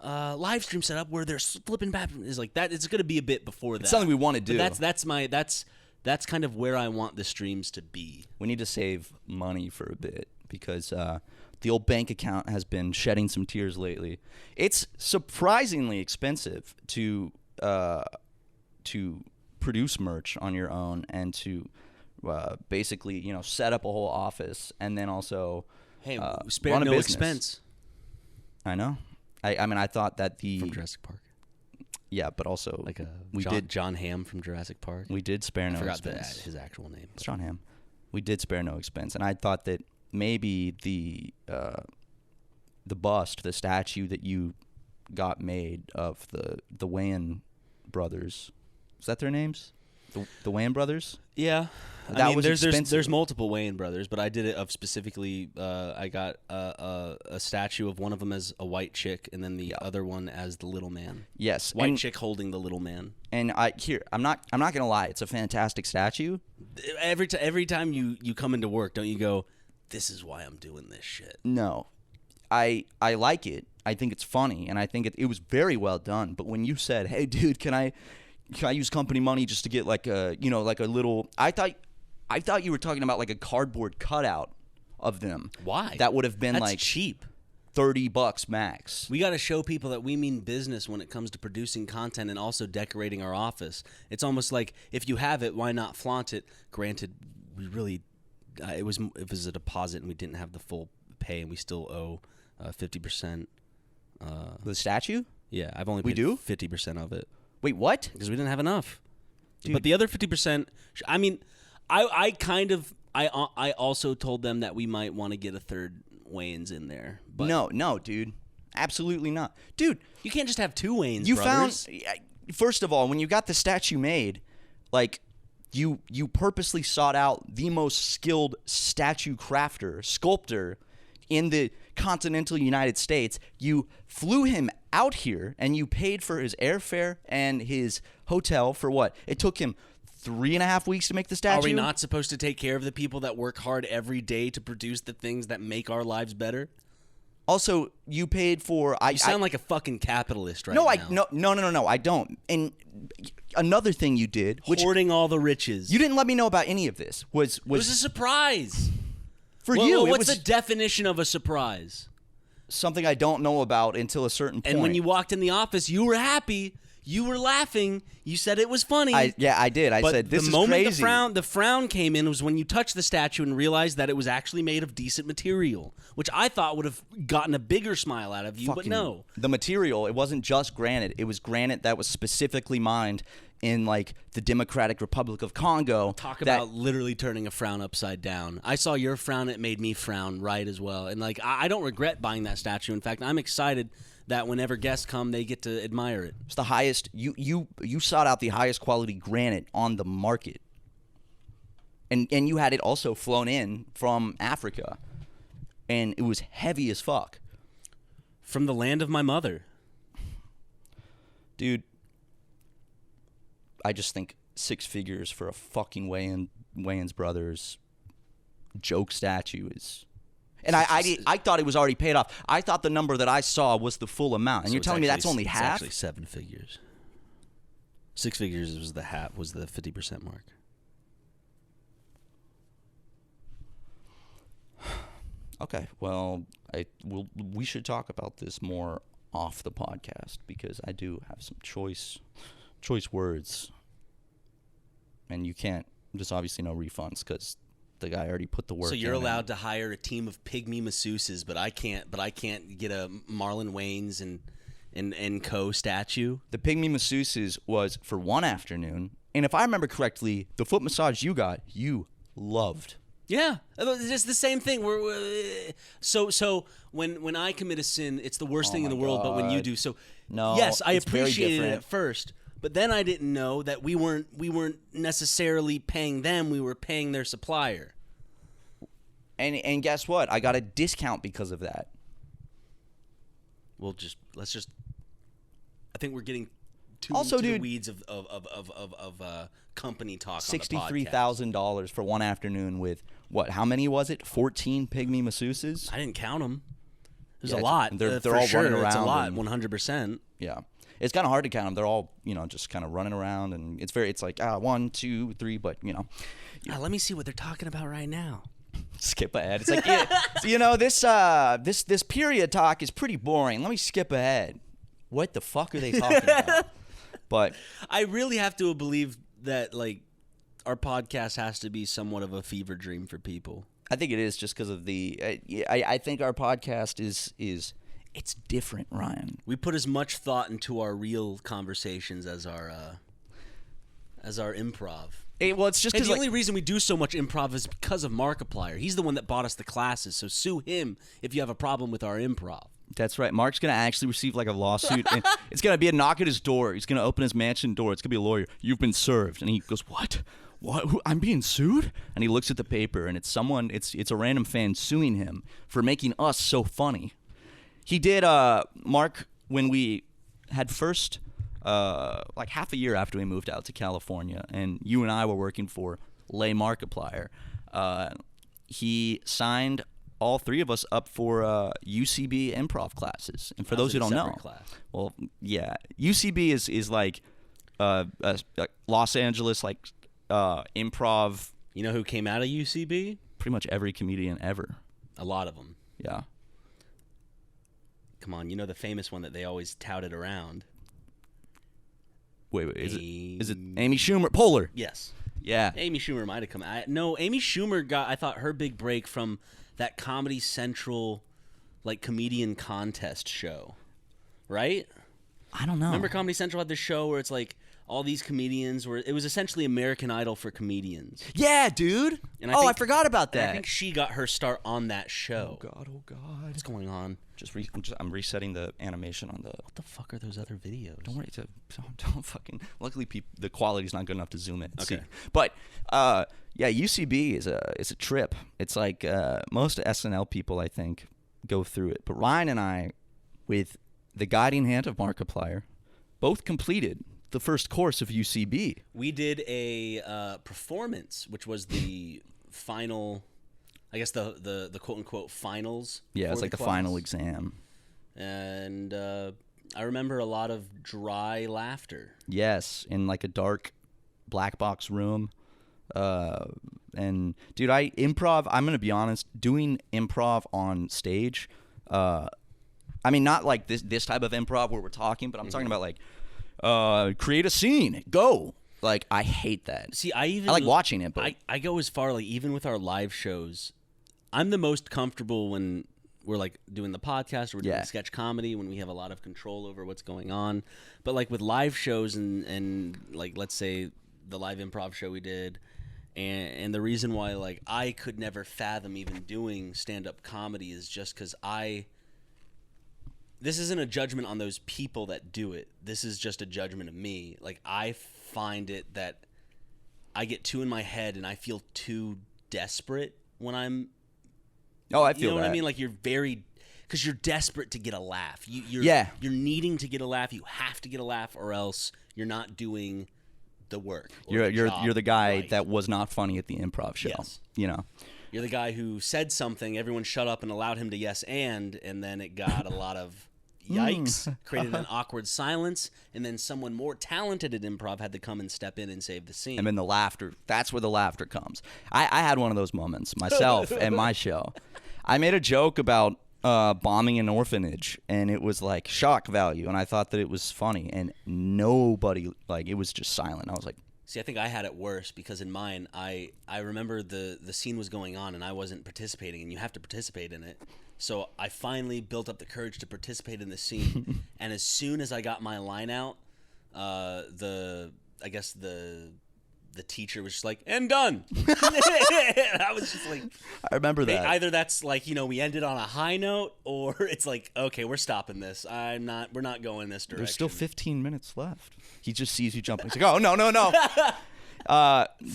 live stream set up where they're flipping back. Is like that. It's gonna be a bit before that. It's something we want to do. But that's kind of where I want the streams to be. We need to save money for a bit because the old bank account has been shedding some tears lately. It's surprisingly expensive to produce merch on your own and to basically, set up a whole office and then also spare run a no business. expense. I know. I mean, I thought that from Jurassic Park. Yeah, but also like we did John Hamm from Jurassic Park. We did spare no expense. I forgot his actual name. It's John Hamm. We did spare no expense, and I thought that maybe the bust, the statue that you got made of the Wayans brothers, is that their names? The Wayans brothers? Yeah. That was expensive. There's multiple Wayans brothers, but I did it of specifically. I got a statue of one of them as a white chick, and then the other one as the little man. Yes, white chick holding the little man. And I'm not gonna lie, it's a fantastic statue. Every time you come into work, don't you go, this is why I'm doing this shit? No, I like it. I think it's funny, and I think it was very well done. But when you said, "Hey, dude, can I use company money just to get like a little?" I thought you were talking about like a cardboard cutout of them. Why? That would have been That's like cheap. $30 max. We got to show people that we mean business when it comes to producing content and also decorating our office. It's almost like if you have it, why not flaunt it? Granted, we really it was a deposit and we didn't have the full pay, and we still owe 50%. The statue? Yeah, I've only paid 50% of it. Wait, what? Because we didn't have enough. Dude. But the other 50%, I mean, I also told them that we might want to get a third Wayans in there. But No, dude. Absolutely not. Dude, you can't just have two Wayans brothers. First of all, when you got the statue made, like, you purposely sought out the most skilled statue crafter, sculptor in the continental United States. You flew him out here, and you paid for his airfare and his hotel for what? It took him 3.5 weeks to make the statue. Are we not supposed to take care of the people that work hard every day to produce the things that make our lives better? Also, you paid for. You sound like a fucking capitalist right now. No, I don't. And another thing you did, which hoarding all the riches. You didn't let me know about any of this. Was it was a surprise for you? What's the definition of a surprise? Something I don't know about until a certain point. And when you walked in the office, you were happy. You were laughing. You said it was funny. I did. I said, this is crazy. The moment the frown came in was when you touched the statue and realized that it was actually made of decent material, which I thought would have gotten a bigger smile out of you, but no. The material, it wasn't just granite. It was granite that was specifically mined in, like, the Democratic Republic of Congo. Talk about literally turning a frown upside down. I saw your frown. It made me frown right as well. And, like, I don't regret buying that statue. In fact, I'm excited that whenever guests come, they get to admire it. It's the highest. You sought out the highest quality granite on the market, and you had it also flown in from Africa, and it was heavy as fuck. From the land of my mother, dude. I just think 6 figures for a fucking Wayans brothers joke statue is. And I thought it was already paid off. I thought the number that I saw was the full amount. And you're telling me that's only half? It's actually 7 figures. 6 figures was the 50% mark. Okay, well, we should talk about this more off the podcast because I do have some choice words, and you can't. There's obviously no refunds because the guy already put the work. So you're in allowed to hire a team of pygmy masseuses, but I can't. But I can't get a Marlon Wayans and co statue. The pygmy masseuses was for one afternoon, and if I remember correctly, the foot massage you loved. Yeah, it's the same thing. So when I commit a sin, it's the worst thing in the world. But when you do, no, yes, I it's very appreciated it different. at first, but then I didn't know that we weren't necessarily paying them. We were paying their supplier. And guess what? I got a discount because of that. Let's just. I think we're getting too Also, into the dude, weeds of company talk. $63,000 for one afternoon with what? How many was it? 14 pygmy masseuses. I didn't count them. There's Yeah, a lot. they're for all sure, running It's a around lot. and- 100%. Yeah, it's kind of hard to count them. They're all just kind of running around, and it's like 1, 2, 3, but Let me see what they're talking about right now. skip ahead. It's like this period talk is pretty boring. Let me skip ahead. What the fuck are they talking about? But I really have to believe that our podcast has to be somewhat of a fever dream for people. I think it is just because of the. I think our podcast is it's different, Ryan. We put as much thought into our real conversations as our improv. Well, it's just And because the only reason we do so much improv is because of Markiplier. He's the one that bought us the classes, so sue him if you have a problem with our improv. That's right. Mark's gonna actually receive a lawsuit, and it's gonna be a knock at his door. He's gonna open his mansion door. It's gonna be a lawyer. You've been served, and he goes, "What? What? I'm being sued?" And he looks at the paper, and it's someone. It's a random fan suing him for making us so funny. He did, Mark, when we had first, half a year after we moved out to California, and you and I were working for Lay Markiplier. He signed all three of us up for UCB improv classes. And for those who don't know, well, yeah, UCB is like Los Angeles improv. You know who came out of UCB? Pretty much every comedian ever. A lot of them. Yeah. Come on, you know the famous one that they always touted around. Wait, is it Amy Schumer? Polar. Yes. Yeah. Amy Schumer might have come out. No, Amy Schumer got, I thought, her big break from that Comedy Central comedian contest show. Right? I don't know. Remember Comedy Central had this show where it's all these comedians it was essentially American Idol for comedians. Yeah, dude. And I forgot about that. I think she got her start on that show. Oh God. What's going on? I'm resetting the animation on the. What the fuck are those other videos? Don't worry. Don't fucking. Luckily, the quality's not good enough to zoom in. And Okay. See. But yeah, UCB is a trip. It's like most SNL people, I think, go through it. But Ryan and I, with the guiding hand of Markiplier, both completed the first course of UCB. We did a performance, which was the final, I guess the quote unquote finals. Yeah, it's like the class. final exam. And I remember a lot of dry laughter. Yes, in a dark black box room. And dude, I'm gonna be honest, doing improv on stage, I mean not like this type of improv where we're talking, but I'm talking about create a scene, go. I hate that. See, I like watching it, but I go as far even with our live shows, I'm the most comfortable when we're doing the podcast or we're doing sketch comedy, when we have a lot of control over what's going on. But with live shows and let's say the live improv show we did, and the reason why I could never fathom even doing stand-up comedy is just because this isn't a judgment on those people that do it. This is just a judgment of me. I find it that I get too in my head and I feel too desperate when I'm. Oh, I feel you know that. what I mean? You're very, because you're desperate to get a laugh. You're needing to get a laugh. You have to get a laugh, or else you're not doing the work. You're the guy that was not funny at the improv show. Yes. You're the guy who said something, everyone shut up and allowed him to yes and then it got a lot of yikes, created an awkward silence, and then someone more talented at improv had to come and step in and save the scene. And then the laughter, that's where the laughter comes. I had one of those moments myself at my show. I made a joke about bombing an orphanage, and it was like shock value, and I thought that it was funny, and nobody, like, it was just silent. I was like, See, I think I had it worse because in mine, I remember the scene was going on and I wasn't participating, and you have to participate in it. So I finally built up the courage to participate in the scene, and as soon as I got my line out, the teacher was just like, "And done." And I was just like, I remember that. Either that's like, we ended on a high note, or it's like, okay, we're stopping this. We're not going this direction. There's still 15 minutes left. He just sees you jumping. He's like, oh, no.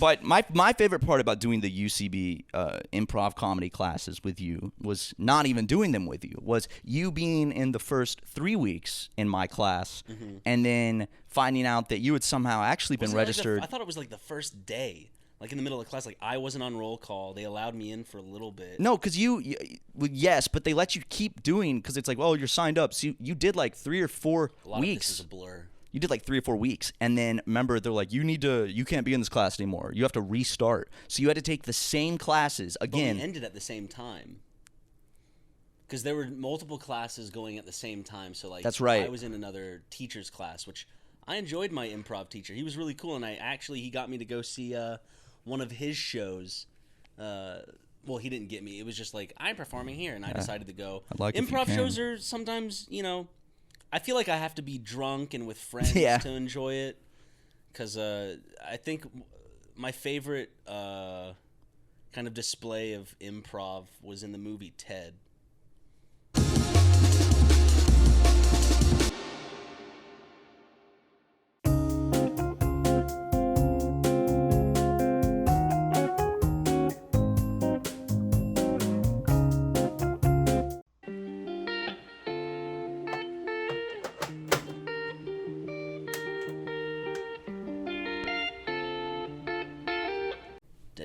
But my favorite part about doing the UCB improv comedy classes with you was not even doing them with you, was you being in the first 3 weeks in my class, and then finding out that you had somehow actually been registered. I thought it was like the first day, like in the middle of the class. Like I wasn't on roll call. They allowed me in for a little bit. No, because yes, but they let you keep doing, because it's like, well, you're signed up. So you did like 3 or 4 A lot weeks. of this is a blur. You did like 3 or 4 weeks, and then remember they're like, you can't be in this class anymore. You have to restart. So you had to take the same classes again. But we ended at the same time because there were multiple classes going at the same time. So like, that's right. I was in another teacher's class, which I enjoyed my improv teacher. He was really cool, and he got me to go see one of his shows. Well, he didn't get me. It was just like, I'm performing here, and I decided to go. Improv shows are sometimes, I feel like I have to be drunk and with friends to enjoy it, because I think my favorite kind of display of improv was in the movie Ted.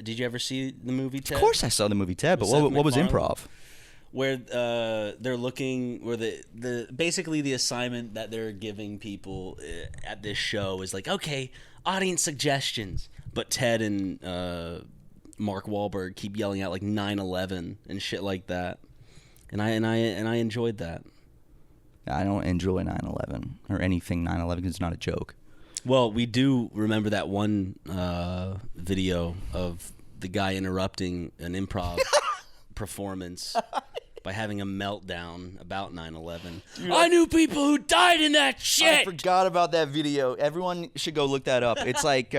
Did you ever see the movie Ted? Of course I saw the movie Ted, but what was improv? Where they're looking, where the basically the assignment that they're giving people at this show is like, okay, audience suggestions, but Ted and Mark Wahlberg keep yelling out like 9/11 and shit like that, and I enjoyed that. I don't enjoy 9/11 or anything 9/11 because it's not a joke. Well, we do remember that one video of the guy interrupting an improv performance by having a meltdown about 9/11. I knew people who died in that shit! I forgot about that video. Everyone should go look that up. It's like,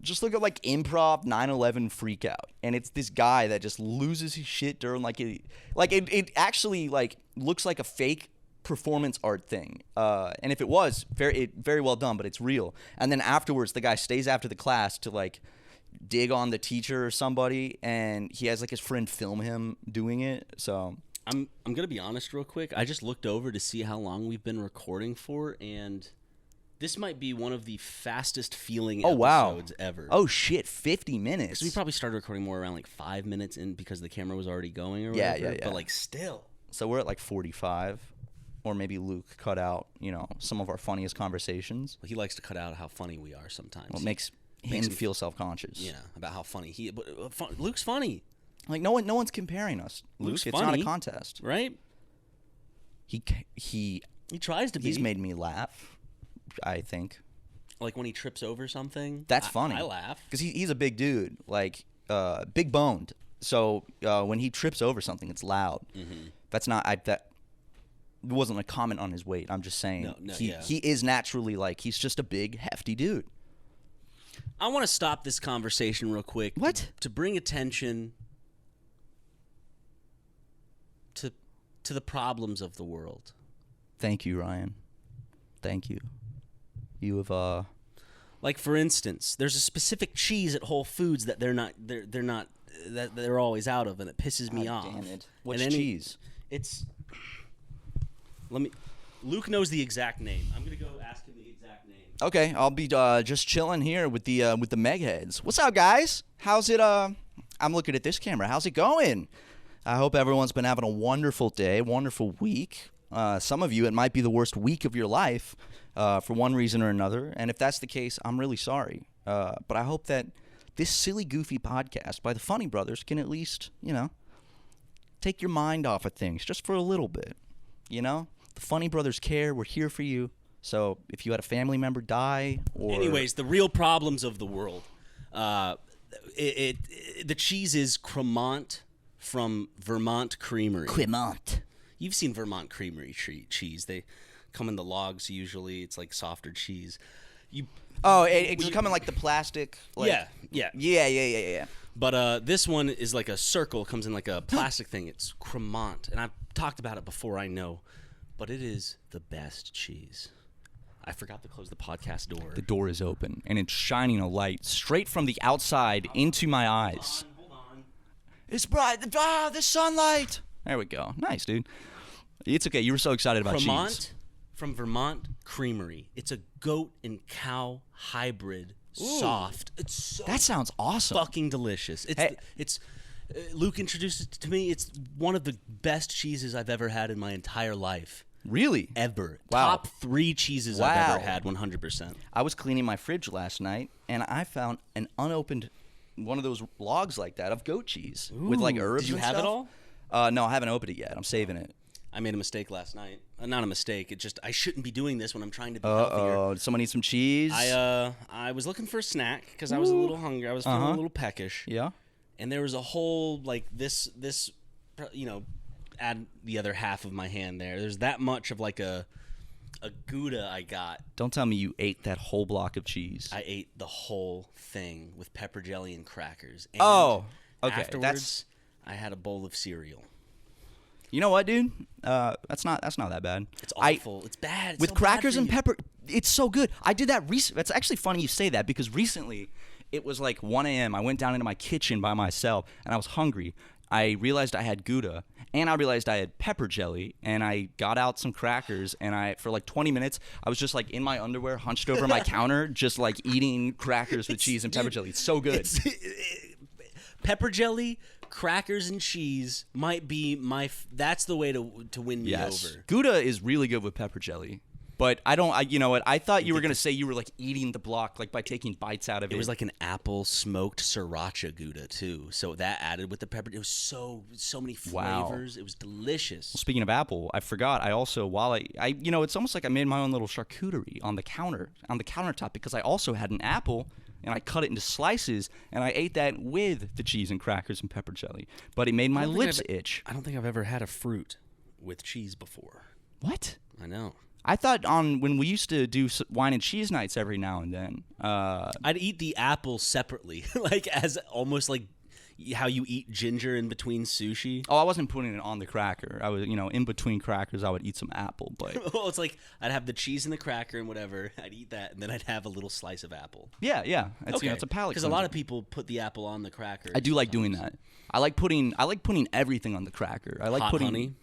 just look up like improv 9/11 freak out. And it's this guy that just loses his shit during it actually like looks like a fake performance art thing, and if it was very well done, but it's real. And then afterwards the guy stays after the class to like dig on the teacher or somebody, and he has like his friend film him doing it. So I'm gonna be honest real quick. I just looked over to see how long we've been recording for, and this might be one of the fastest feeling episodes ever. Oh shit, 50 minutes. So we probably started recording more around like 5 minutes in because the camera was already going or yeah, whatever. yeah. But like still. So we're at like 45. Or maybe Luke cut out, some of our funniest conversations. Well, he likes to cut out how funny we are sometimes. Well, it makes him feel self-conscious. Yeah, about how funny he. But Luke's funny. Like no one's comparing us. Luke's it's funny, not a contest, right? He tries to be. He's made me laugh, I think. Like when he trips over something. That's funny. I laugh because he's a big dude, like big boned. So when he trips over something, it's loud. Mm-hmm. That's not that. It wasn't a comment on his weight. I'm just saying he is naturally like he's just a big hefty dude. I want to stop this conversation real quick. What? To bring attention to the problems of the world. Thank you, Ryan. Thank you. You have like for instance, there's a specific cheese at Whole Foods that they're always out of, and it pisses me off. Damn it. What's cheese? It's Luke knows the exact name. I'm gonna go ask him the exact name. Okay, I'll be just chilling here with the Megheads. What's up, guys? How's it? I'm looking at this camera. How's it going? I hope everyone's been having a wonderful day, wonderful week. Some of you, it might be the worst week of your life for one reason or another. And if that's the case, I'm really sorry. But I hope that this silly, goofy podcast by the Funny Brothers can at least, take your mind off of things just for a little bit. You know, the Funny Brothers care. We're here for you. So if you had a family member die, or anyways, the real problems of the world. The cheese is Cremant from Vermont Creamery. Cremant. You've seen Vermont Creamery cheese. They come in the logs usually. It's like softer cheese. It's coming like the plastic. Like, yeah. But this one is like a circle. Comes in like a plastic thing. It's Cremant, and I've talked about it before. I know, but it is the best cheese. I forgot to close the podcast door. The door is open, and it's shining a light straight from the outside into my eyes. Hold on. It's bright. The sunlight. There we go. Nice, dude. It's okay. You were so excited about Cremant cheese. From Vermont Creamery. It's a goat and cow hybrid. Soft. It's so That sounds awesome. fucking delicious. It's Luke introduced it to me. It's one of the best cheeses I've ever had in my entire life. Really? Ever. Wow. Top 3 cheeses I've ever had, 100%. I was cleaning my fridge last night, and I found an unopened one of those logs like that of goat cheese with like herbs. Did you and have it stuff. all? No, I haven't opened it yet. I'm saving it. I made a mistake last night. Not a mistake. It just I shouldn't be doing this when I'm trying to be healthier. Did someone need some cheese? I was looking for a snack because I was a little hungry. I was feeling a little peckish. Yeah. And there was a whole like this add the other half of my hand there. There's that much of like a Gouda I got. Don't tell me you ate that whole block of cheese. I ate the whole thing with pepper jelly and crackers. And okay. Afterwards, I had a bowl of cereal. You know what, dude? That's not that bad. It's awful. It's bad. It's with so crackers bad for and you. pepper. It's so good. I did that recently. It's actually funny you say that because recently it was like 1 a.m. I went down into my kitchen by myself and I was hungry. I realized I had Gouda and I realized I had pepper jelly and I got out some crackers and for like 20 minutes I was just like in my underwear hunched over my counter just like eating crackers with cheese and pepper jelly. It's so good. Pepper jelly, crackers, and cheese might be that's the way to win me over. Gouda is really good with pepper jelly. But you know what? I thought you were going to say you were like eating the block like by taking bites out of it. It was like an apple smoked siracha Gouda too. So that added with the pepper. It was so many flavors. Wow. It was delicious. Well, speaking of apple, I forgot. I also it's almost like I made my own little charcuterie on the countertop because I also had an apple and I cut it into slices and I ate that with the cheese and crackers and pepper jelly. But it made my lips itch. I don't think I've ever had a fruit with cheese before. What? I know. I thought when we used to do wine and cheese nights every now and then. I'd eat the apple separately, like as almost like how you eat ginger in between sushi. Oh, I wasn't putting it on the cracker. I was, in between crackers, I would eat some apple. But Well, it's like I'd have the cheese and the cracker and whatever. I'd eat that, and then I'd have a little slice of apple. yeah, it's, it's a palate. Because a lot of people put the apple on the cracker. I do like doing that. I like putting everything on the cracker. I like Hot putting honey.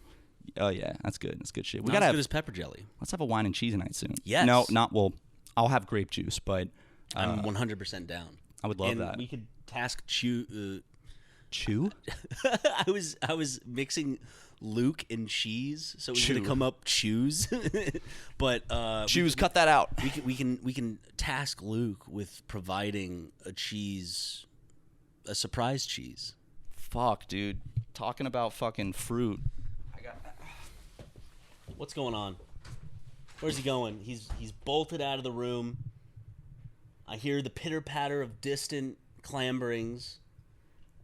Oh yeah, that's good. That's good shit. We Not gotta as have, good as pepper jelly. let's have a wine and cheese night soon. Yes. No, not well. I'll have grape juice, but I'm 100% down. I would love and that. We could task chew. Chew? I was mixing Luke and cheese, so it was Chew. gonna come up chews. But Choose. Cut that out. we can task Luke with providing a surprise cheese. Fuck, dude. Talking about fucking fruit. What's going on? Where's he going? He's bolted out of the room. I hear the pitter-patter of distant clamberings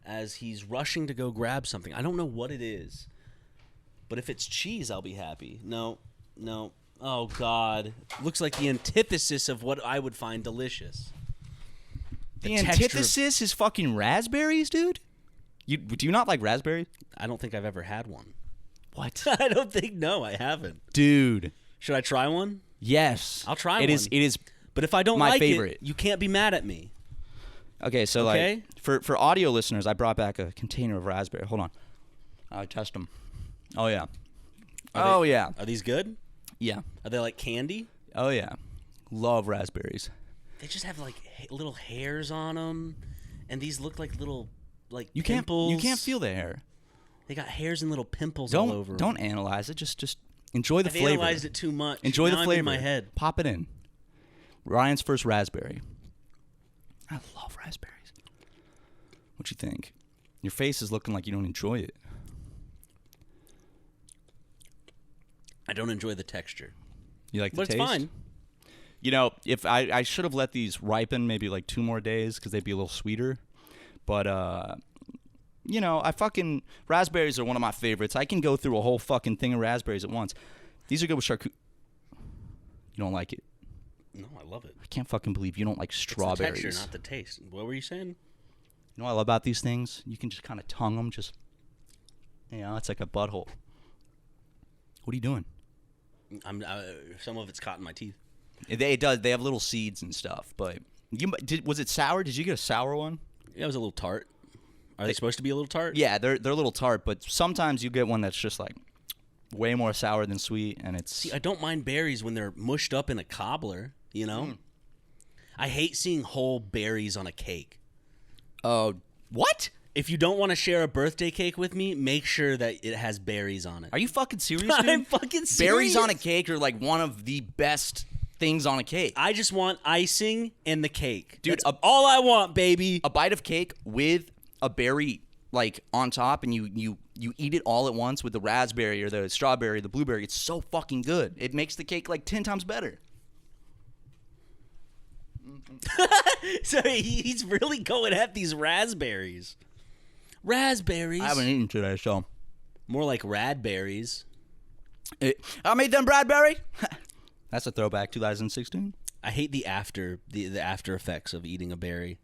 as he's rushing to go grab something. I don't know what it is, but if it's cheese, I'll be happy. No. Oh, God. Looks like the antithesis of what I would find delicious. The texture- antithesis is fucking raspberries, dude. Do you not like raspberries? I don't think I've ever had one. What? I don't think, no, I haven't. Dude. Should I try one? Yes. I'll try It one. is. It is. But if I don't My like favorite. it, you can't be mad at me. Okay, so Okay. like for audio listeners, I brought back a container of raspberry. Hold on. I'll test them. Oh yeah. Yeah. Are these good? Yeah. Are they like candy? Oh yeah. Love raspberries. They just have like little hairs on them, and these look like little You pimples. can't feel the hair. They got hairs and little pimples all over. Don't analyze it. Just enjoy the I've flavor. analyzed it too much. Enjoy Now the I'm flavor. in my head. Pop it in. Ryan's first raspberry. I love raspberries. What you think? Your face is looking like you don't enjoy it. I don't enjoy the texture. You like the But taste? it's fine. You know, if I should have let these ripen maybe like 2 more days because they'd be a little sweeter. But, you know, raspberries are one of my favorites. I can go through a whole fucking thing of raspberries at once. These are good with charcuterie. You don't like it? No, I love it. I can't fucking believe you don't like strawberries. It's the texture, not the taste. What were you saying? You know what I love about these things? You can just kind of tongue them, it's like a butthole. What are you doing? Some of it's caught in my teeth. It does. They have little seeds and stuff. But was it sour? Did you get a sour one? Yeah, it was a little tart. Are they supposed to be a little tart? Yeah, they're a little tart. But sometimes you get one that's just like way more sour than sweet, and it's. See, I don't mind berries when they're mushed up in a cobbler. You know, I hate seeing whole berries on a cake. What? If you don't want to share a birthday cake with me, make sure that it has berries on it. Are you fucking serious, dude? I'm fucking serious. Berries on a cake are like one of the best things on a cake. I just want icing and the cake. Dude, That's all I want, baby. A bite of cake with a berry like on top, and you eat it all at once with the raspberry or the strawberry or the blueberry. It's so fucking good. It makes the cake like 10 times better. So he's really going at these raspberries. Raspberries. I haven't eaten today, so. More like radberries. I made them Bradbury. That's a throwback, 2016. I hate the after effects of eating a berry.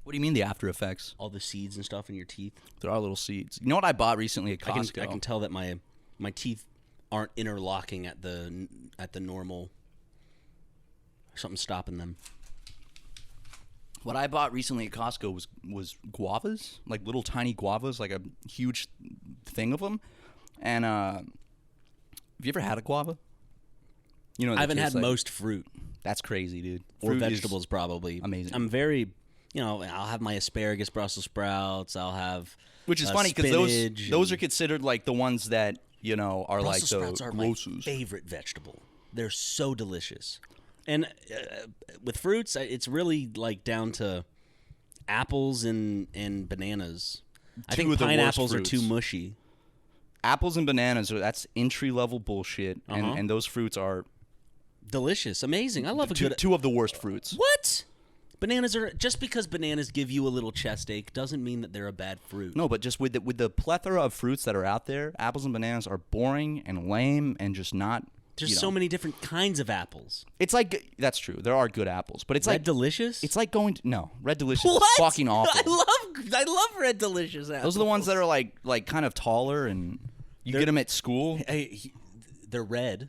What do you mean the after effects? All the seeds and stuff in your teeth. There are little seeds. You know what I bought recently at Costco? I can tell that my teeth aren't interlocking at the normal. Something's stopping them. What I bought recently at Costco was guavas, like little tiny guavas, like a huge thing of them. And have you ever had a guava? You know, I haven't had most fruit. That's crazy, dude. Or Fruit is vegetables, probably. amazing. I'm very, I'll have my asparagus, Brussels sprouts. I'll have Which is funny because spinach those are considered like the ones that are Brussels like the sprouts are my grossest. favorite vegetable. They're so delicious. And with fruits, it's really like down to apples and bananas. I think of the worst pineapples are fruits. too mushy. Apples and bananas that's entry level bullshit, Uh-huh. and those fruits are Delicious, amazing. I love a good. two of the worst fruits. What? Bananas are just because bananas give you a little chest ache doesn't mean that they're a bad fruit. No, but just with the plethora of fruits that are out there, apples and bananas are boring and lame and just not. There's so many different kinds of apples. It's like that's true. There are good apples, but it's Red like Delicious. It's like going to Red Delicious What? is fucking awful. I love Red Delicious apples. Those are the ones that are like kind of taller and you get them at school. They're red,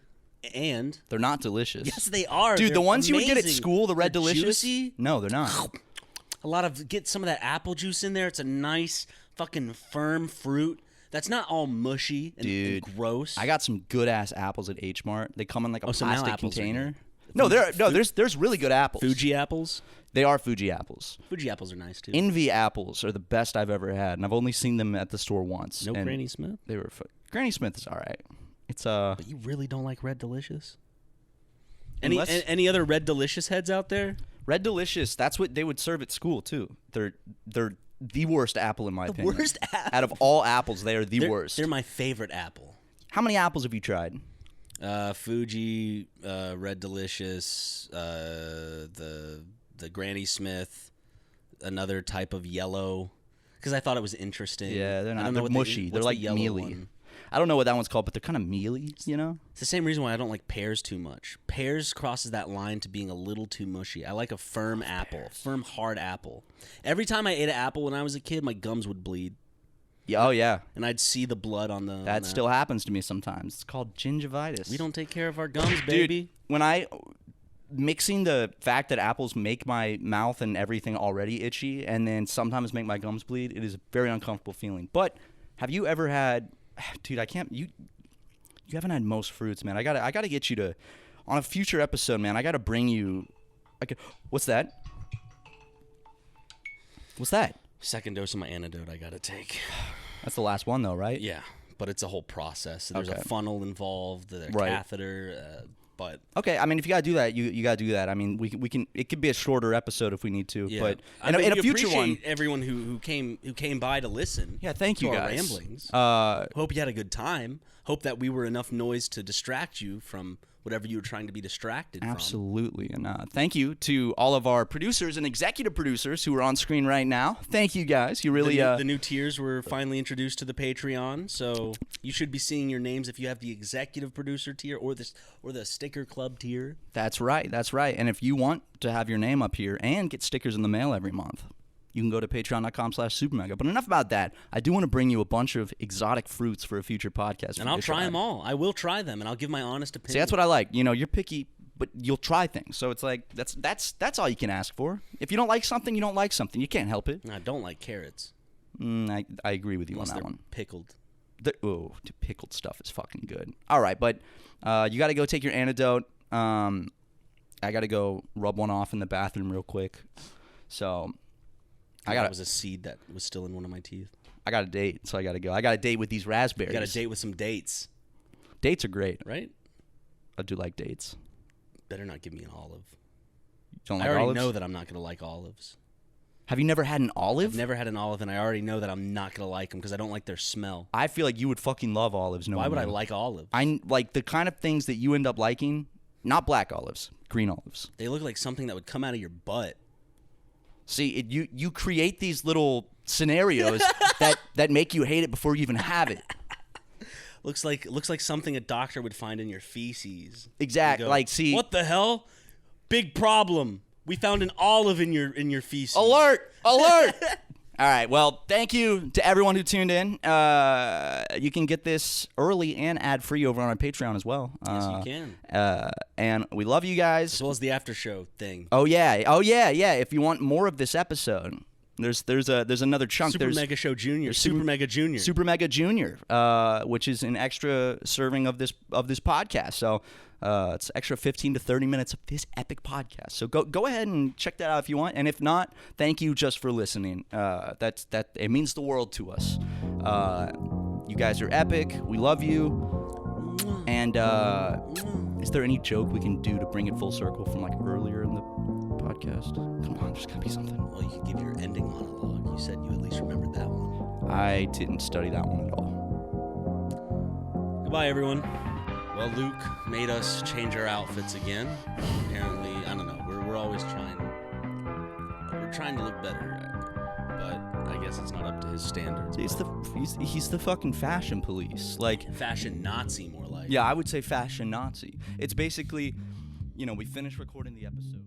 and They're not delicious. yes, they are. Dude, They're the ones you would get at amazing. school, the Red They're Delicious. juicy. No, they're not. Get some of that apple juice in there. It's a nice fucking firm fruit. That's not all mushy and, Dude, and gross. I got some good ass apples at H Mart. They come in like a so now plastic apples are container. good. There's really good apples. Fuji apples. They are Fuji apples. Fuji apples are nice too. Envy apples are the best I've ever had, and I've only seen them at the store once. No and Granny Smith. They were Granny Smith is all right. It's But you really don't like Red Delicious? Unless- Any other Red Delicious heads out there? Red Delicious. That's what they would serve at school too. They're the worst apple in my opinion. worst apple? Out of all apples, they are the worst. They're my favorite apple. How many apples have you tried? Fuji, Red Delicious, the Granny Smith, another type of yellow. Because I thought it was interesting. Yeah, they're I not. don't know They're what mushy. They're what's like the yellow mealy. one? I don't know what that one's called, but they're kind of mealy. It's the same reason why I don't like pears too much. Pears crosses that line to being a little too mushy. I like a firm apple, firm, hard apple. Every time I ate an apple when I was a kid, my gums would bleed. Yeah. Oh yeah. And I'd see the blood on the. That still happens to me sometimes. It's called gingivitis. We don't take care of our gums, baby. Dude, when mixing the fact that apples make my mouth and everything already itchy, and then sometimes make my gums bleed, it is a very uncomfortable feeling. But have you ever had? Dude, I can't. You haven't had most fruits, man. I gotta get you to on a future episode, man. I gotta bring you. What's that? What's that? Second dose of my antidote I gotta take. That's the last one, though, right? Yeah, but it's a whole process. There's Okay. a funnel involved, a Right. catheter, But Okay, I mean, if you gotta do that, you gotta do that. I mean, we can. It could be a shorter episode if we need to. yeah, But I in mean, a we future appreciate one, everyone who came by to listen. yeah, thank to you our guys. ramblings. Uh, Hope you had a good time. Hope that we were enough noise to distract you from whatever you were trying to be distracted from. Absolutely, and thank you to all of our producers and executive producers who are on screen right now. Thank you guys. You really The new tiers were finally introduced to the Patreon, so you should be seeing your names if you have the executive producer tier or the sticker club tier. That's right. That's right. And if you want to have your name up here and get stickers in the mail every month, you can go to patreon.com/supermega. But enough about that. I do want to bring you a bunch of exotic fruits for a future podcast. And I'll try them all. I will try them, and I'll give my honest opinion. See, that's what I like. You know, you're picky, but you'll try things. So it's like that's all you can ask for. If you don't like something, you don't like something. You can't help it. I don't like carrots. I agree with you Unless on that they're one. pickled. Dude, pickled stuff is fucking good. All right, but you got to go take your antidote. I got to go rub one off in the bathroom real quick. So That was a seed that was still in one of my teeth. I got a date, so I got to go. I got a date with these raspberries. You got a date with some dates, Dates are great. right? I do like dates. Better not give me an olive. You don't I like already olives? know that I'm not going to like olives. Have you never had an olive? I've never had an olive, and I already know that I'm not going to like them because I don't like their smell. I feel like you would fucking love olives. Why would I like olives? I like the kind of things that you end up liking. Not black olives, green olives. They look like something that would come out of your butt. See, you create these little scenarios that make you hate it before you even have it. Looks like something a doctor would find in your feces. Exactly. You go, Like, see, what the hell? Big problem. We found an olive in your feces. alert! All right. Well, thank you to everyone who tuned in. You can get this early and ad-free over on our Patreon as well. Yes, you can. And we love you guys. As well as the after show thing. Oh yeah. If you want more of this episode, there's another chunk. Super Mega Show Junior. Super Mega Junior. Super Mega Junior, which is an extra serving of this podcast. So it's extra 15 to 30 minutes of this epic podcast. So go ahead and check that out if you want. And if not, thank you just for listening. That it means the world to us. You guys are epic. We love you. And is there any joke we can do to bring it full circle from like earlier in the podcast? Come on, there's gotta be something. Well, you could give your ending monologue. You said you at least remembered that one. I didn't study that one at all. Goodbye, everyone. Well, Luke made us change our outfits again. Apparently, I don't know. We're always trying. We're trying to look better, but I guess it's not up to his standards. He's the fucking fashion police. Like, Fashion Nazi, more like. yeah, I would say fashion Nazi. It's basically, we finished recording the episode.